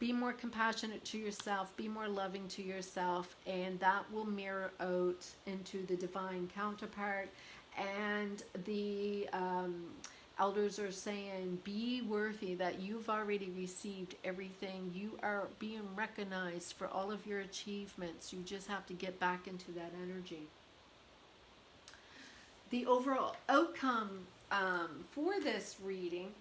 [SPEAKER 1] be more compassionate to yourself, be more loving to yourself, and that will mirror out into the divine counterpart. And the elders are saying, be worthy, that you've already received everything. You are being recognized for all of your achievements. You just have to get back into that energy. The overall outcome for this reading,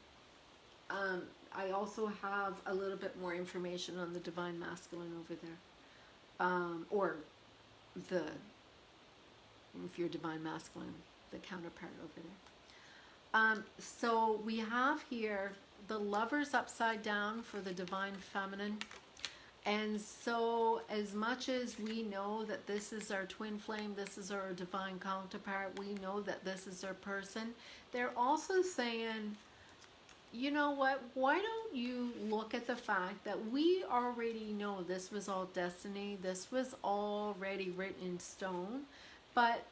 [SPEAKER 1] I also have a little bit more information on the divine masculine over there, or the, if you're divine masculine, the counterpart over there. So we have here the Lovers upside down for the divine feminine. And so as much as we know that this is our twin flame, this is our divine counterpart, we know that this is our person, they're also saying, you know what, why don't you look at the fact that we already know this was all destiny, this was already written in stone, but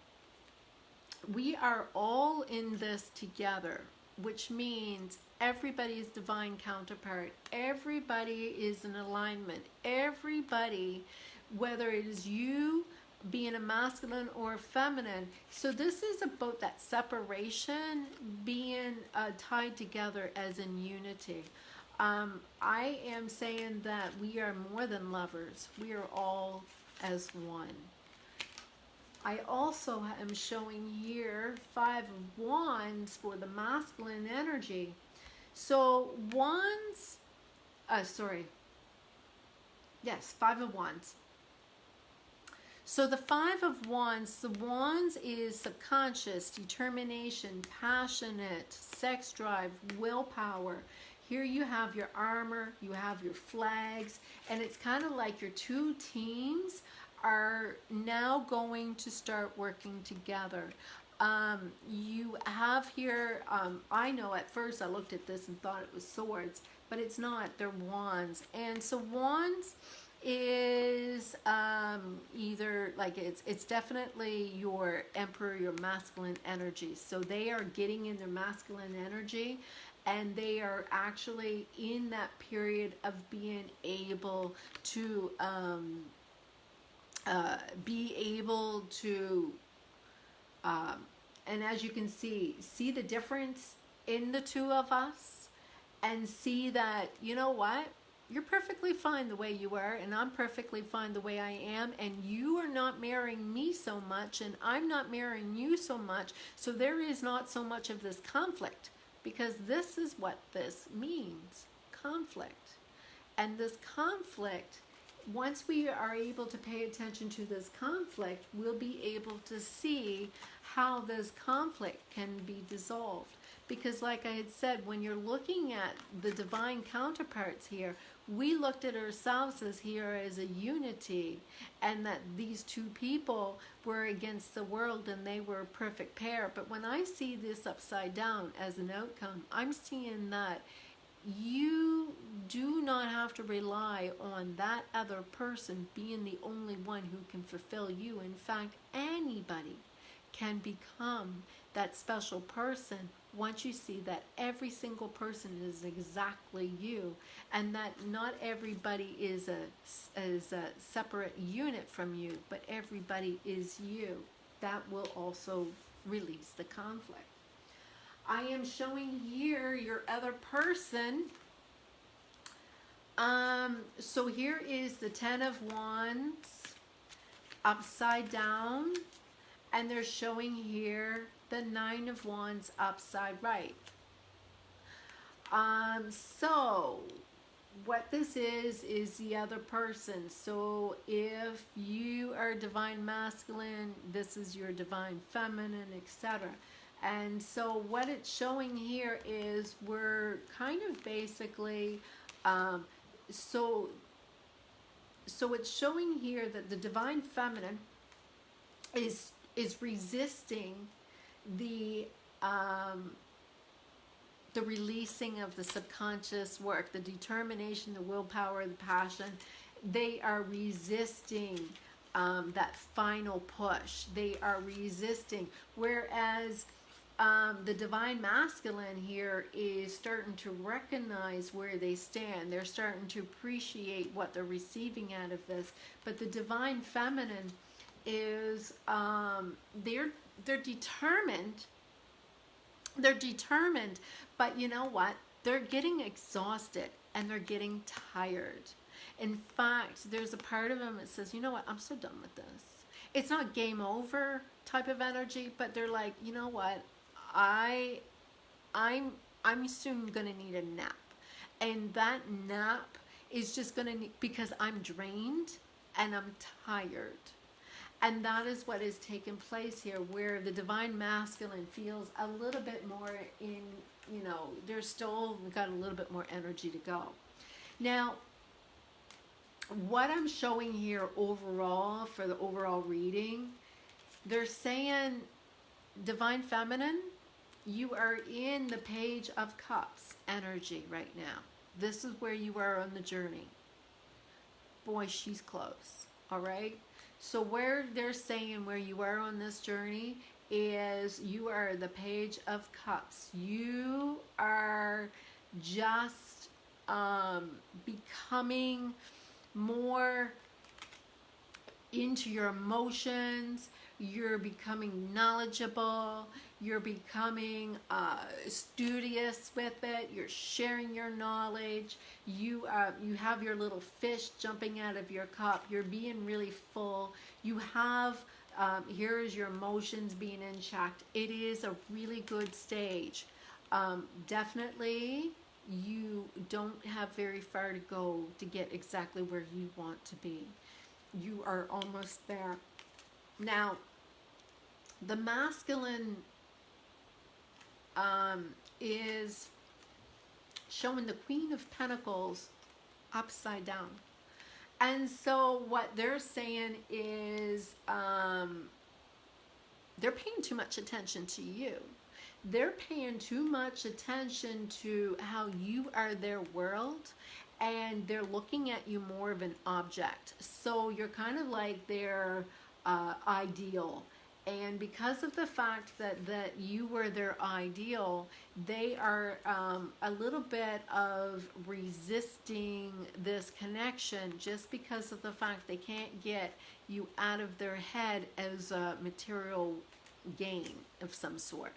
[SPEAKER 1] we are all in this together, which means everybody's divine counterpart. Everybody is in alignment. Everybody, whether it is you being a masculine or a feminine. So this is about that separation being tied together as in unity. I am saying that we are more than lovers. We are all as one. I also am showing here 5 of Wands for the masculine energy. So Wands, yes, 5 of Wands. So the 5 of Wands, the Wands is subconscious, determination, passionate, sex drive, willpower. Here you have your armor, you have your flags, and it's kind of like your two teams are now going to start working together. You have here, I know at first I looked at this and thought it was swords, but it's not, they're wands. And so wands is either like it's definitely your emperor, your masculine energy. So they are getting in their masculine energy, and they are actually in that period of being able to and as you can see the difference in the two of us, and see that, you know what, you're perfectly fine the way you are, and I'm perfectly fine the way I am, and you are not marrying me so much, and I'm not marrying you so much, so there is not so much of this conflict, because this is what this means, conflict. And this conflict, once we are able to pay attention to this conflict, we'll be able to see how this conflict can be dissolved. Because like I had said, when you're looking at the divine counterparts here, we looked at ourselves as here as a unity, and that these two people were against the world and they were a perfect pair. But when I see this upside down as an outcome, I'm seeing that you do not have to rely on that other person being the only one who can fulfill you. In fact, anybody can become that special person once you see that every single person is exactly you, and that not everybody is a separate unit from you, but everybody is you. That will also release the conflict. I am showing here your other person. So here is the 10 of Wands upside down, and they're showing here the 9 of Wands upside right. So what this is the other person. So if you are divine masculine, this is your divine feminine, etc. And so what it's showing here is we're kind of basically, so it's showing here that the divine feminine is resisting the releasing of the subconscious work, the determination, the willpower, the passion. They are resisting that final push. They are resisting. Whereas the divine masculine here is starting to recognize where they stand. They're starting to appreciate what they're receiving out of this. But the divine feminine is they're determined. They're determined, but you know what? They're getting exhausted and they're getting tired. In fact, there's a part of them that says, you know what? I'm so done with this. It's not game over type of energy, but they're like, you know what? I'm soon gonna need a nap, and that nap is just gonna need, because I'm drained and I'm tired. And that is what is taking place here, where the divine masculine feels a little bit more in, you know, they're still got a little bit more energy to go. Now, what I'm showing here overall, for the overall reading, they're saying, divine feminine, you are in the Page of Cups energy right now. This is where you are on the journey. Boy, she's close, all right? So where they're saying where you are on this journey is you are the Page of Cups. You are just becoming more into your emotions. You're becoming knowledgeable. You're becoming studious with it. You're sharing your knowledge. You have your little fish jumping out of your cup. You're being really full. You have here's your emotions being in check. It is a really good stage. Definitely you don't have very far to go to get exactly where you want to be. You are almost there. Now, the masculine is showing the Queen of Pentacles upside down. And so what they're saying is they're paying too much attention to you. They're paying too much attention to how you are their world, and they're looking at you more of an object. So you're kind of like their ideal. And because of the fact that you were their ideal, they are a little bit of resisting this connection just because of the fact they can't get you out of their head as a material gain of some sort.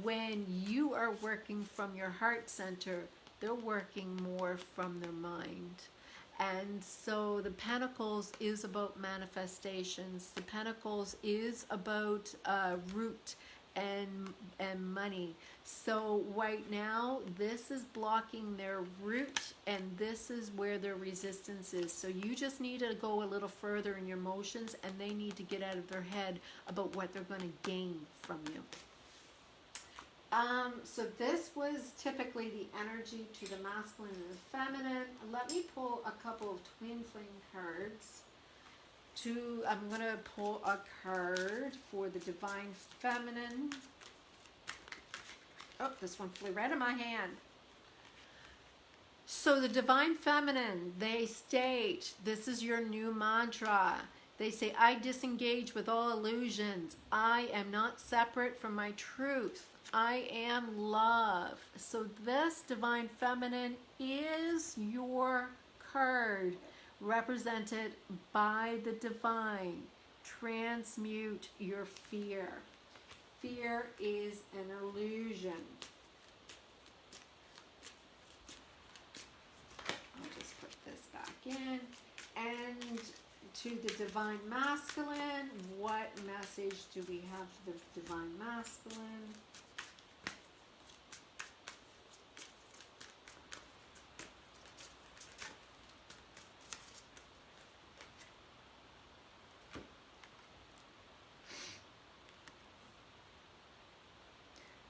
[SPEAKER 1] When you are working from your heart center, they're working more from their mind. And so the Pentacles is about manifestations. The Pentacles is about root and money. So right now, this is blocking their root, and this is where their resistance is. So you just need to go a little further in your emotions, and they need to get out of their head about what they're going to gain from you. So this was typically the energy to the masculine and the feminine. Let me pull a couple of twin flame cards. I'm going to pull a card for the divine feminine. Oh, this one flew right in my hand. So the divine feminine, they state, this is your new mantra. They say, I disengage with all illusions. I am not separate from my truth. I am love. So this divine feminine is your card represented by the divine. Transmute your fear. Fear is an illusion. I'll just put this back in. And to the divine masculine, what message do we have for the divine masculine?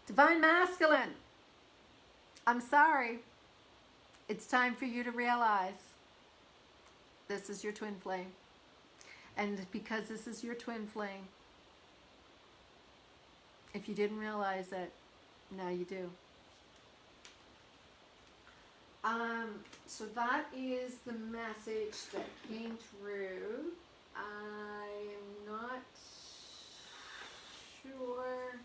[SPEAKER 1] Divine masculine, I'm sorry. It's time for you to realize this is your twin flame. And because this is your twin flame, if you didn't realize it, now you do. So that is the message that came through. I am not sure.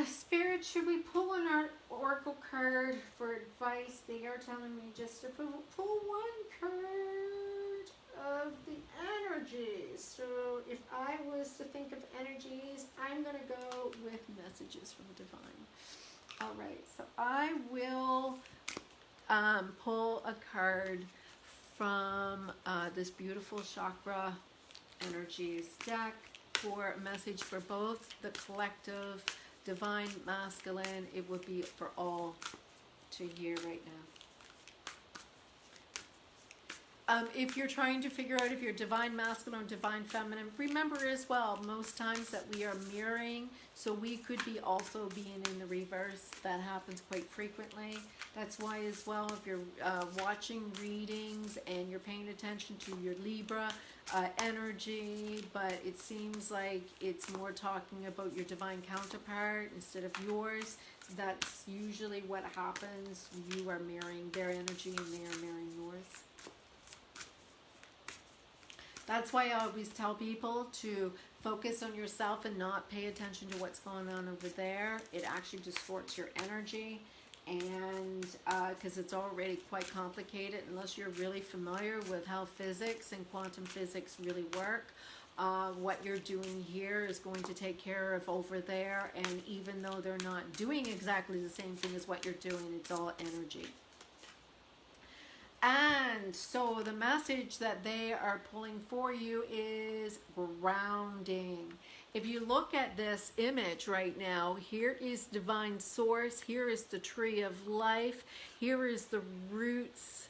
[SPEAKER 1] Spirit, should we pull an oracle card for advice? They are telling me just to pull one card of the energies. So if I was to think of energies, I'm going to go with messages from the divine. All right, so I will pull a card from this beautiful chakra energies deck for a message for both the collective divine masculine. It would be for all to hear right now. If you're trying to figure out if you're divine masculine or divine feminine, remember as well, most times that we are mirroring, so we could be also being in the reverse. That happens quite frequently. That's why as well, if you're watching readings and you're paying attention to your Libra energy, but it seems like it's more talking about your divine counterpart instead of yours, that's usually what happens. You are mirroring their energy and they are mirroring yours. That's why I always tell people to focus on yourself and not pay attention to what's going on over there. It actually distorts your energy, and because it's already quite complicated unless you're really familiar with how physics and quantum physics really work. What you're doing here is going to take care of over there, and even though they're not doing exactly the same thing as what you're doing, it's all energy. And so the message that they are pulling for you is grounding. If you look at this image right now, here is divine source, here is the tree of life, here is the roots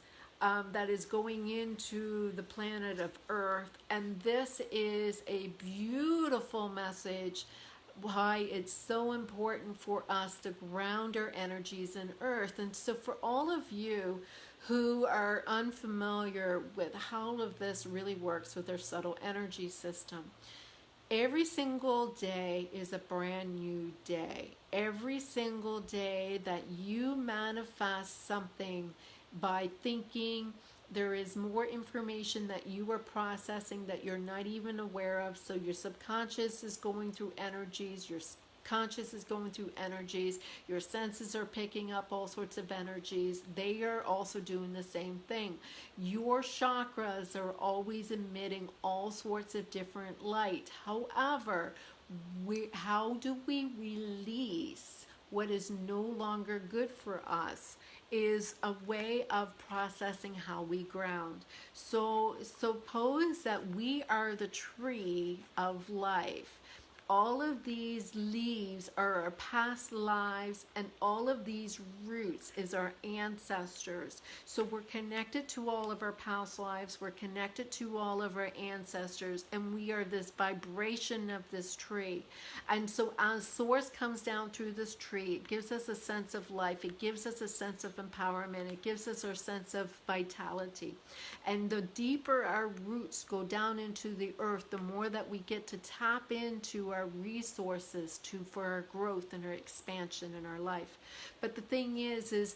[SPEAKER 1] that is going into the planet of Earth. And this is a beautiful message why it's so important for us to ground our energies in Earth. And so for all of you who are unfamiliar with how all of this really works with their subtle energy system, every single day is a brand new day. Every single day that you manifest something by thinking, there is more information that you are processing that you're not even aware of. So your subconscious is going through energies, your conscious is going through energies, your senses are picking up all sorts of energies. They are also doing the same thing. Your chakras are always emitting all sorts of different light. However, how do we release what is no longer good for us is a way of processing how we ground. So suppose that we are the tree of life. All of these leaves are our past lives, and all of these roots is our ancestors. So we're connected to all of our past lives, we're connected to all of our ancestors, and we are this vibration of this tree. And so as source comes down through this tree, it gives us a sense of life, it gives us a sense of empowerment, it gives us our sense of vitality. And the deeper our roots go down into the earth, the more that we get to tap into our resources for our growth and our expansion in our life. But the thing is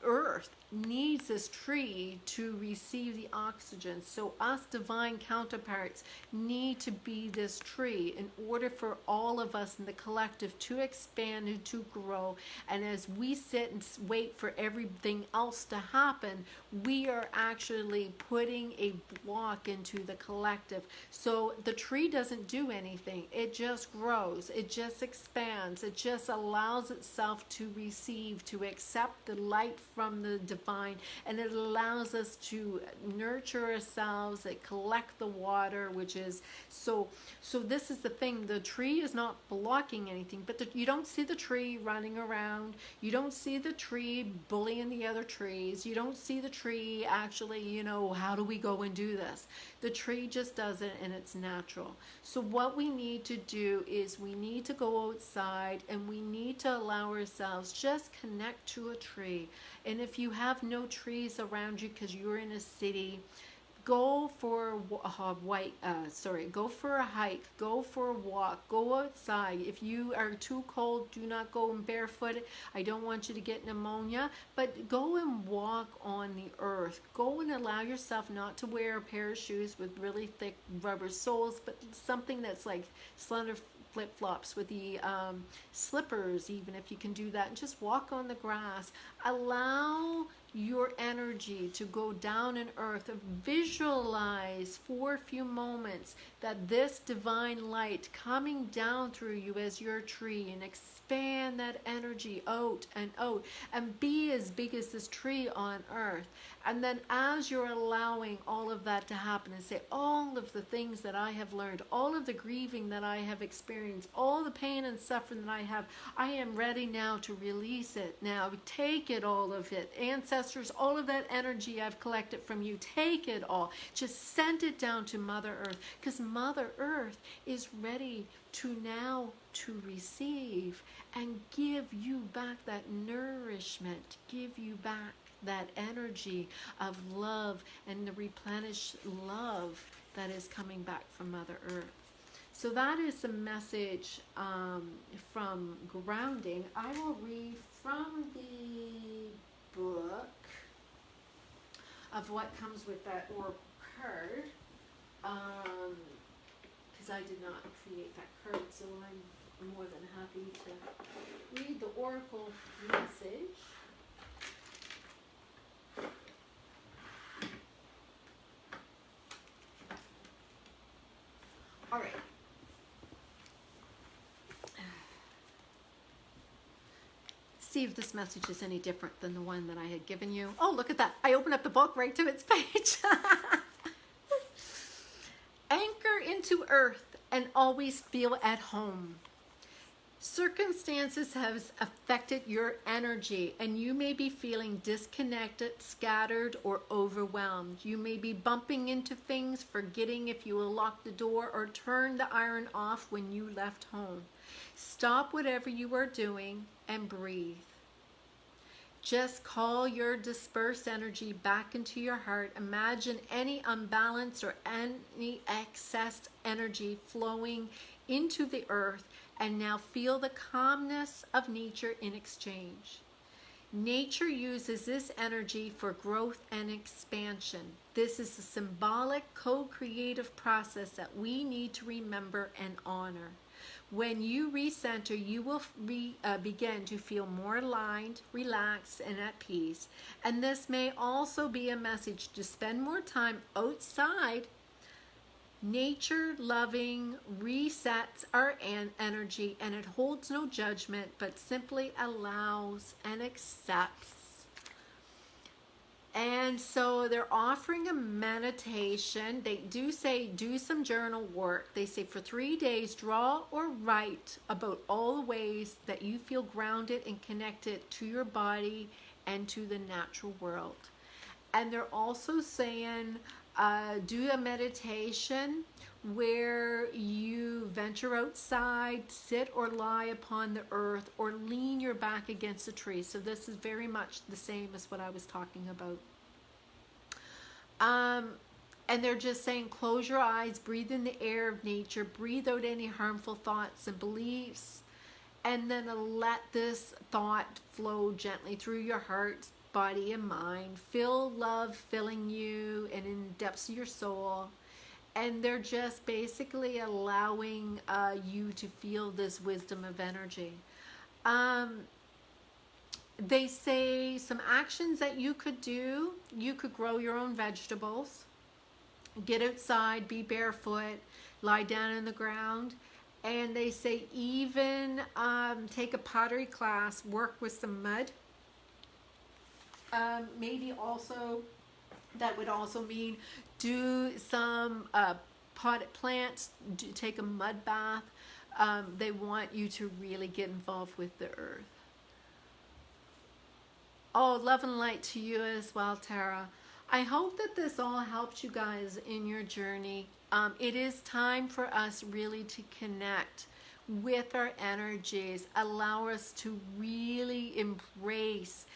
[SPEAKER 1] Earth needs this tree to receive the oxygen. So us divine counterparts need to be this tree in order for all of us in the collective to expand and to grow. And as we sit and wait for everything else to happen, we are actually putting a block into the collective. So the tree doesn't do anything. It just grows. It just expands. It just allows itself to receive, to accept the light from the divine, and it allows us to nurture ourselves, it collect the water, which is so this is the thing, the tree is not blocking anything, but you don't see the tree running around, you don't see the tree bullying the other trees, you don't see the tree actually, how do we go and do this? The tree just does it, and it's natural. So what we need to do is we need to go outside, and we need to allow ourselves just connect to a tree. And if you have no trees around you because you're in a city, go for go for a hike, go for a walk, go outside. If you are too cold, do not go in barefoot. I don't want you to get pneumonia, but go and walk on the earth. Go and allow yourself not to wear a pair of shoes with really thick rubber soles, but something that's like slender flip-flops with the slippers, even if you can do that, and just walk on the grass. Allow your energy to go down in earth. Visualize for a few moments that this divine light coming down through you as your tree, and expand that energy out and be as big as this tree on earth. And then as you're allowing all of that to happen, and say, all of the things that I have learned, all of the grieving that I have experienced, all the pain and suffering that I am ready now to release it. Now take it, all of it. Ancestors, all of that energy I've collected from you, take it all. Just send it down to Mother Earth, because Mother Earth is ready to receive and give you back that nourishment, give you back that energy of love and the replenished love that is coming back from Mother Earth. So that is the message from grounding. I will read from the book of what comes with that oracle card. I did not create that card, so I'm more than happy to read the oracle message. All right. See if this message is any different than the one that I had given you. Oh, look at that. I opened up the book right to its page. Anchor into earth and always feel at home. Circumstances have affected your energy and you may be feeling disconnected, scattered, or overwhelmed. You may be bumping into things, forgetting if you will lock the door or turn the iron off when you left home. Stop whatever you are doing and breathe. Just call your dispersed energy back into your heart. Imagine any unbalance or any excess energy flowing into the earth, and now feel the calmness of nature in exchange. Nature uses this energy for growth and expansion. This is a symbolic co-creative process that we need to remember and honor. When you recenter, you will begin to feel more aligned, relaxed, and at peace. And this may also be a message to spend more time outside. Nature loving resets our energy, and it holds no judgment, but simply allows and accepts. And so they're offering a meditation. They do say do some journal work. They say for 3 days, draw or write about all the ways that you feel grounded and connected to your body and to the natural world. And they're also saying do a meditation where you venture outside, sit or lie upon the earth, or lean your back against a tree. So this is very much the same as what I was talking about. And they're just saying close your eyes, breathe in the air of nature, breathe out any harmful thoughts and beliefs, and then let this thought flow gently through your heart, body, and mind. Feel love filling you and in the depths of your soul. And they're just basically allowing you to feel this wisdom of energy. They say some actions that you could do. You could grow your own vegetables. Get outside, be barefoot, lie down on the ground. And they say even take a pottery class, work with some mud. Maybe also, that would also mean do some potted plants, take a mud bath. They want you to really get involved with the earth. Oh, love and light to you as well, Tara. I hope that this all helped you guys in your journey. It is time for us really to connect with our energies, allow us to really embrace,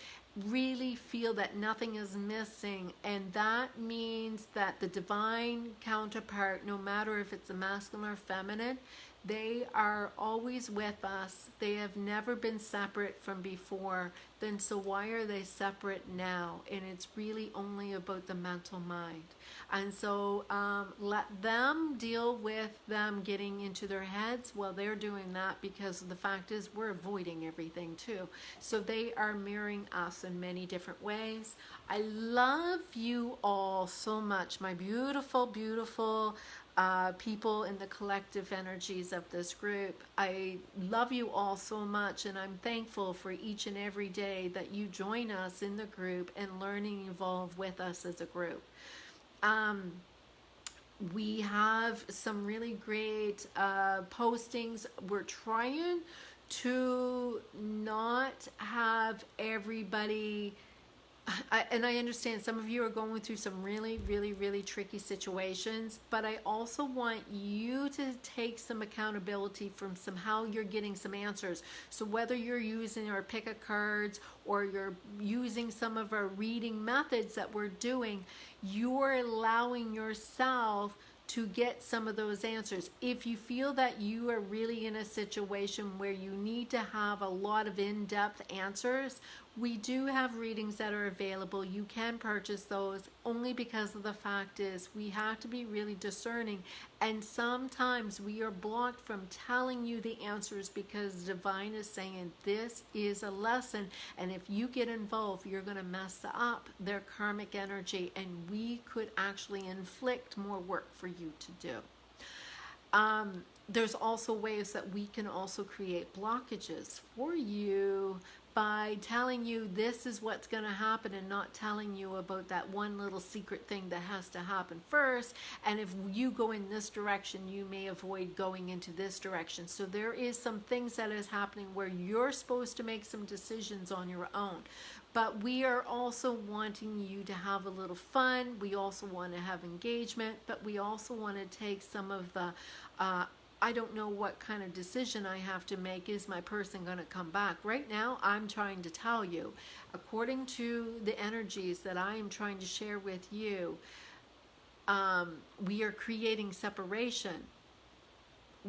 [SPEAKER 1] really feel that nothing is missing, and that means that the divine counterpart, no matter if it's a masculine or feminine, they are always with us. They have never been separate from before. Then so why are they separate now? And it's really only about the mental mind. And so let them deal with them getting into their heads while they're doing that, because the fact is we're avoiding everything too. So they are mirroring us in many different ways. I love you all so much, my beautiful, beautiful people in the collective energies of this group. I love you all so much, and I'm thankful for each and every day that you join us in the group and learn and evolve with us as a group. We have some really great postings. We're trying to not have everybody, and I understand some of you are going through some really, really, really tricky situations, but I also want you to take some accountability from somehow you're getting some answers. So whether you're using our pick a cards or you're using some of our reading methods that we're doing, you're allowing yourself to get some of those answers. If you feel that you are really in a situation where you need to have a lot of in-depth answers, We do have readings that are available. You can purchase those, only because of the fact is we have to be really discerning, and sometimes we are blocked from telling you the answers because divine is saying this is a lesson, and if you get involved you're going to mess up their karmic energy, and we could actually inflict more work for you to do. There's also ways that we can also create blockages for you by telling you this is what's going to happen and not telling you about that one little secret thing that has to happen first. And if you go in this direction, you may avoid going into this direction. So there is some things that is happening where you're supposed to make some decisions on your own. But we are also wanting you to have a little fun. We also want to have engagement, but we also want to take some of the I don't know what kind of decision I have to make. Is my person going to come back? Right now, I'm trying to tell you, according to the energies that I am trying to share with you, we are creating separation.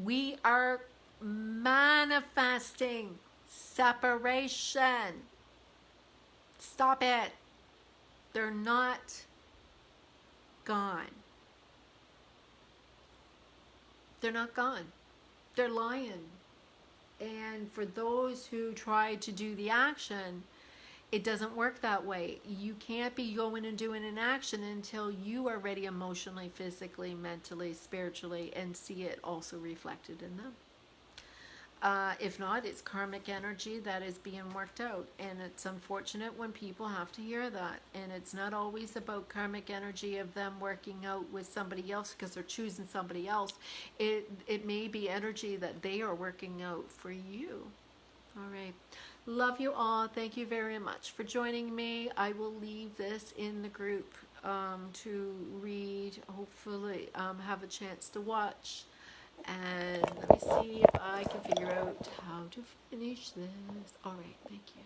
[SPEAKER 1] We are manifesting separation. Stop it. They're not gone. They're not gone. They're lying. And for those who try to do the action, it doesn't work that way. You can't be going and doing an action until you are ready emotionally, physically, mentally, spiritually, and see it also reflected in them. If not, it's karmic energy that is being worked out, and it's unfortunate when people have to hear that. And it's not always about karmic energy of them working out with somebody else because they're choosing somebody else. It may be energy that they are working out for you. All right. Love you all. Thank you very much for joining me. I will leave this in the group to read, hopefully have a chance to watch. And let me see if I can figure out how to finish this. All right, thank you.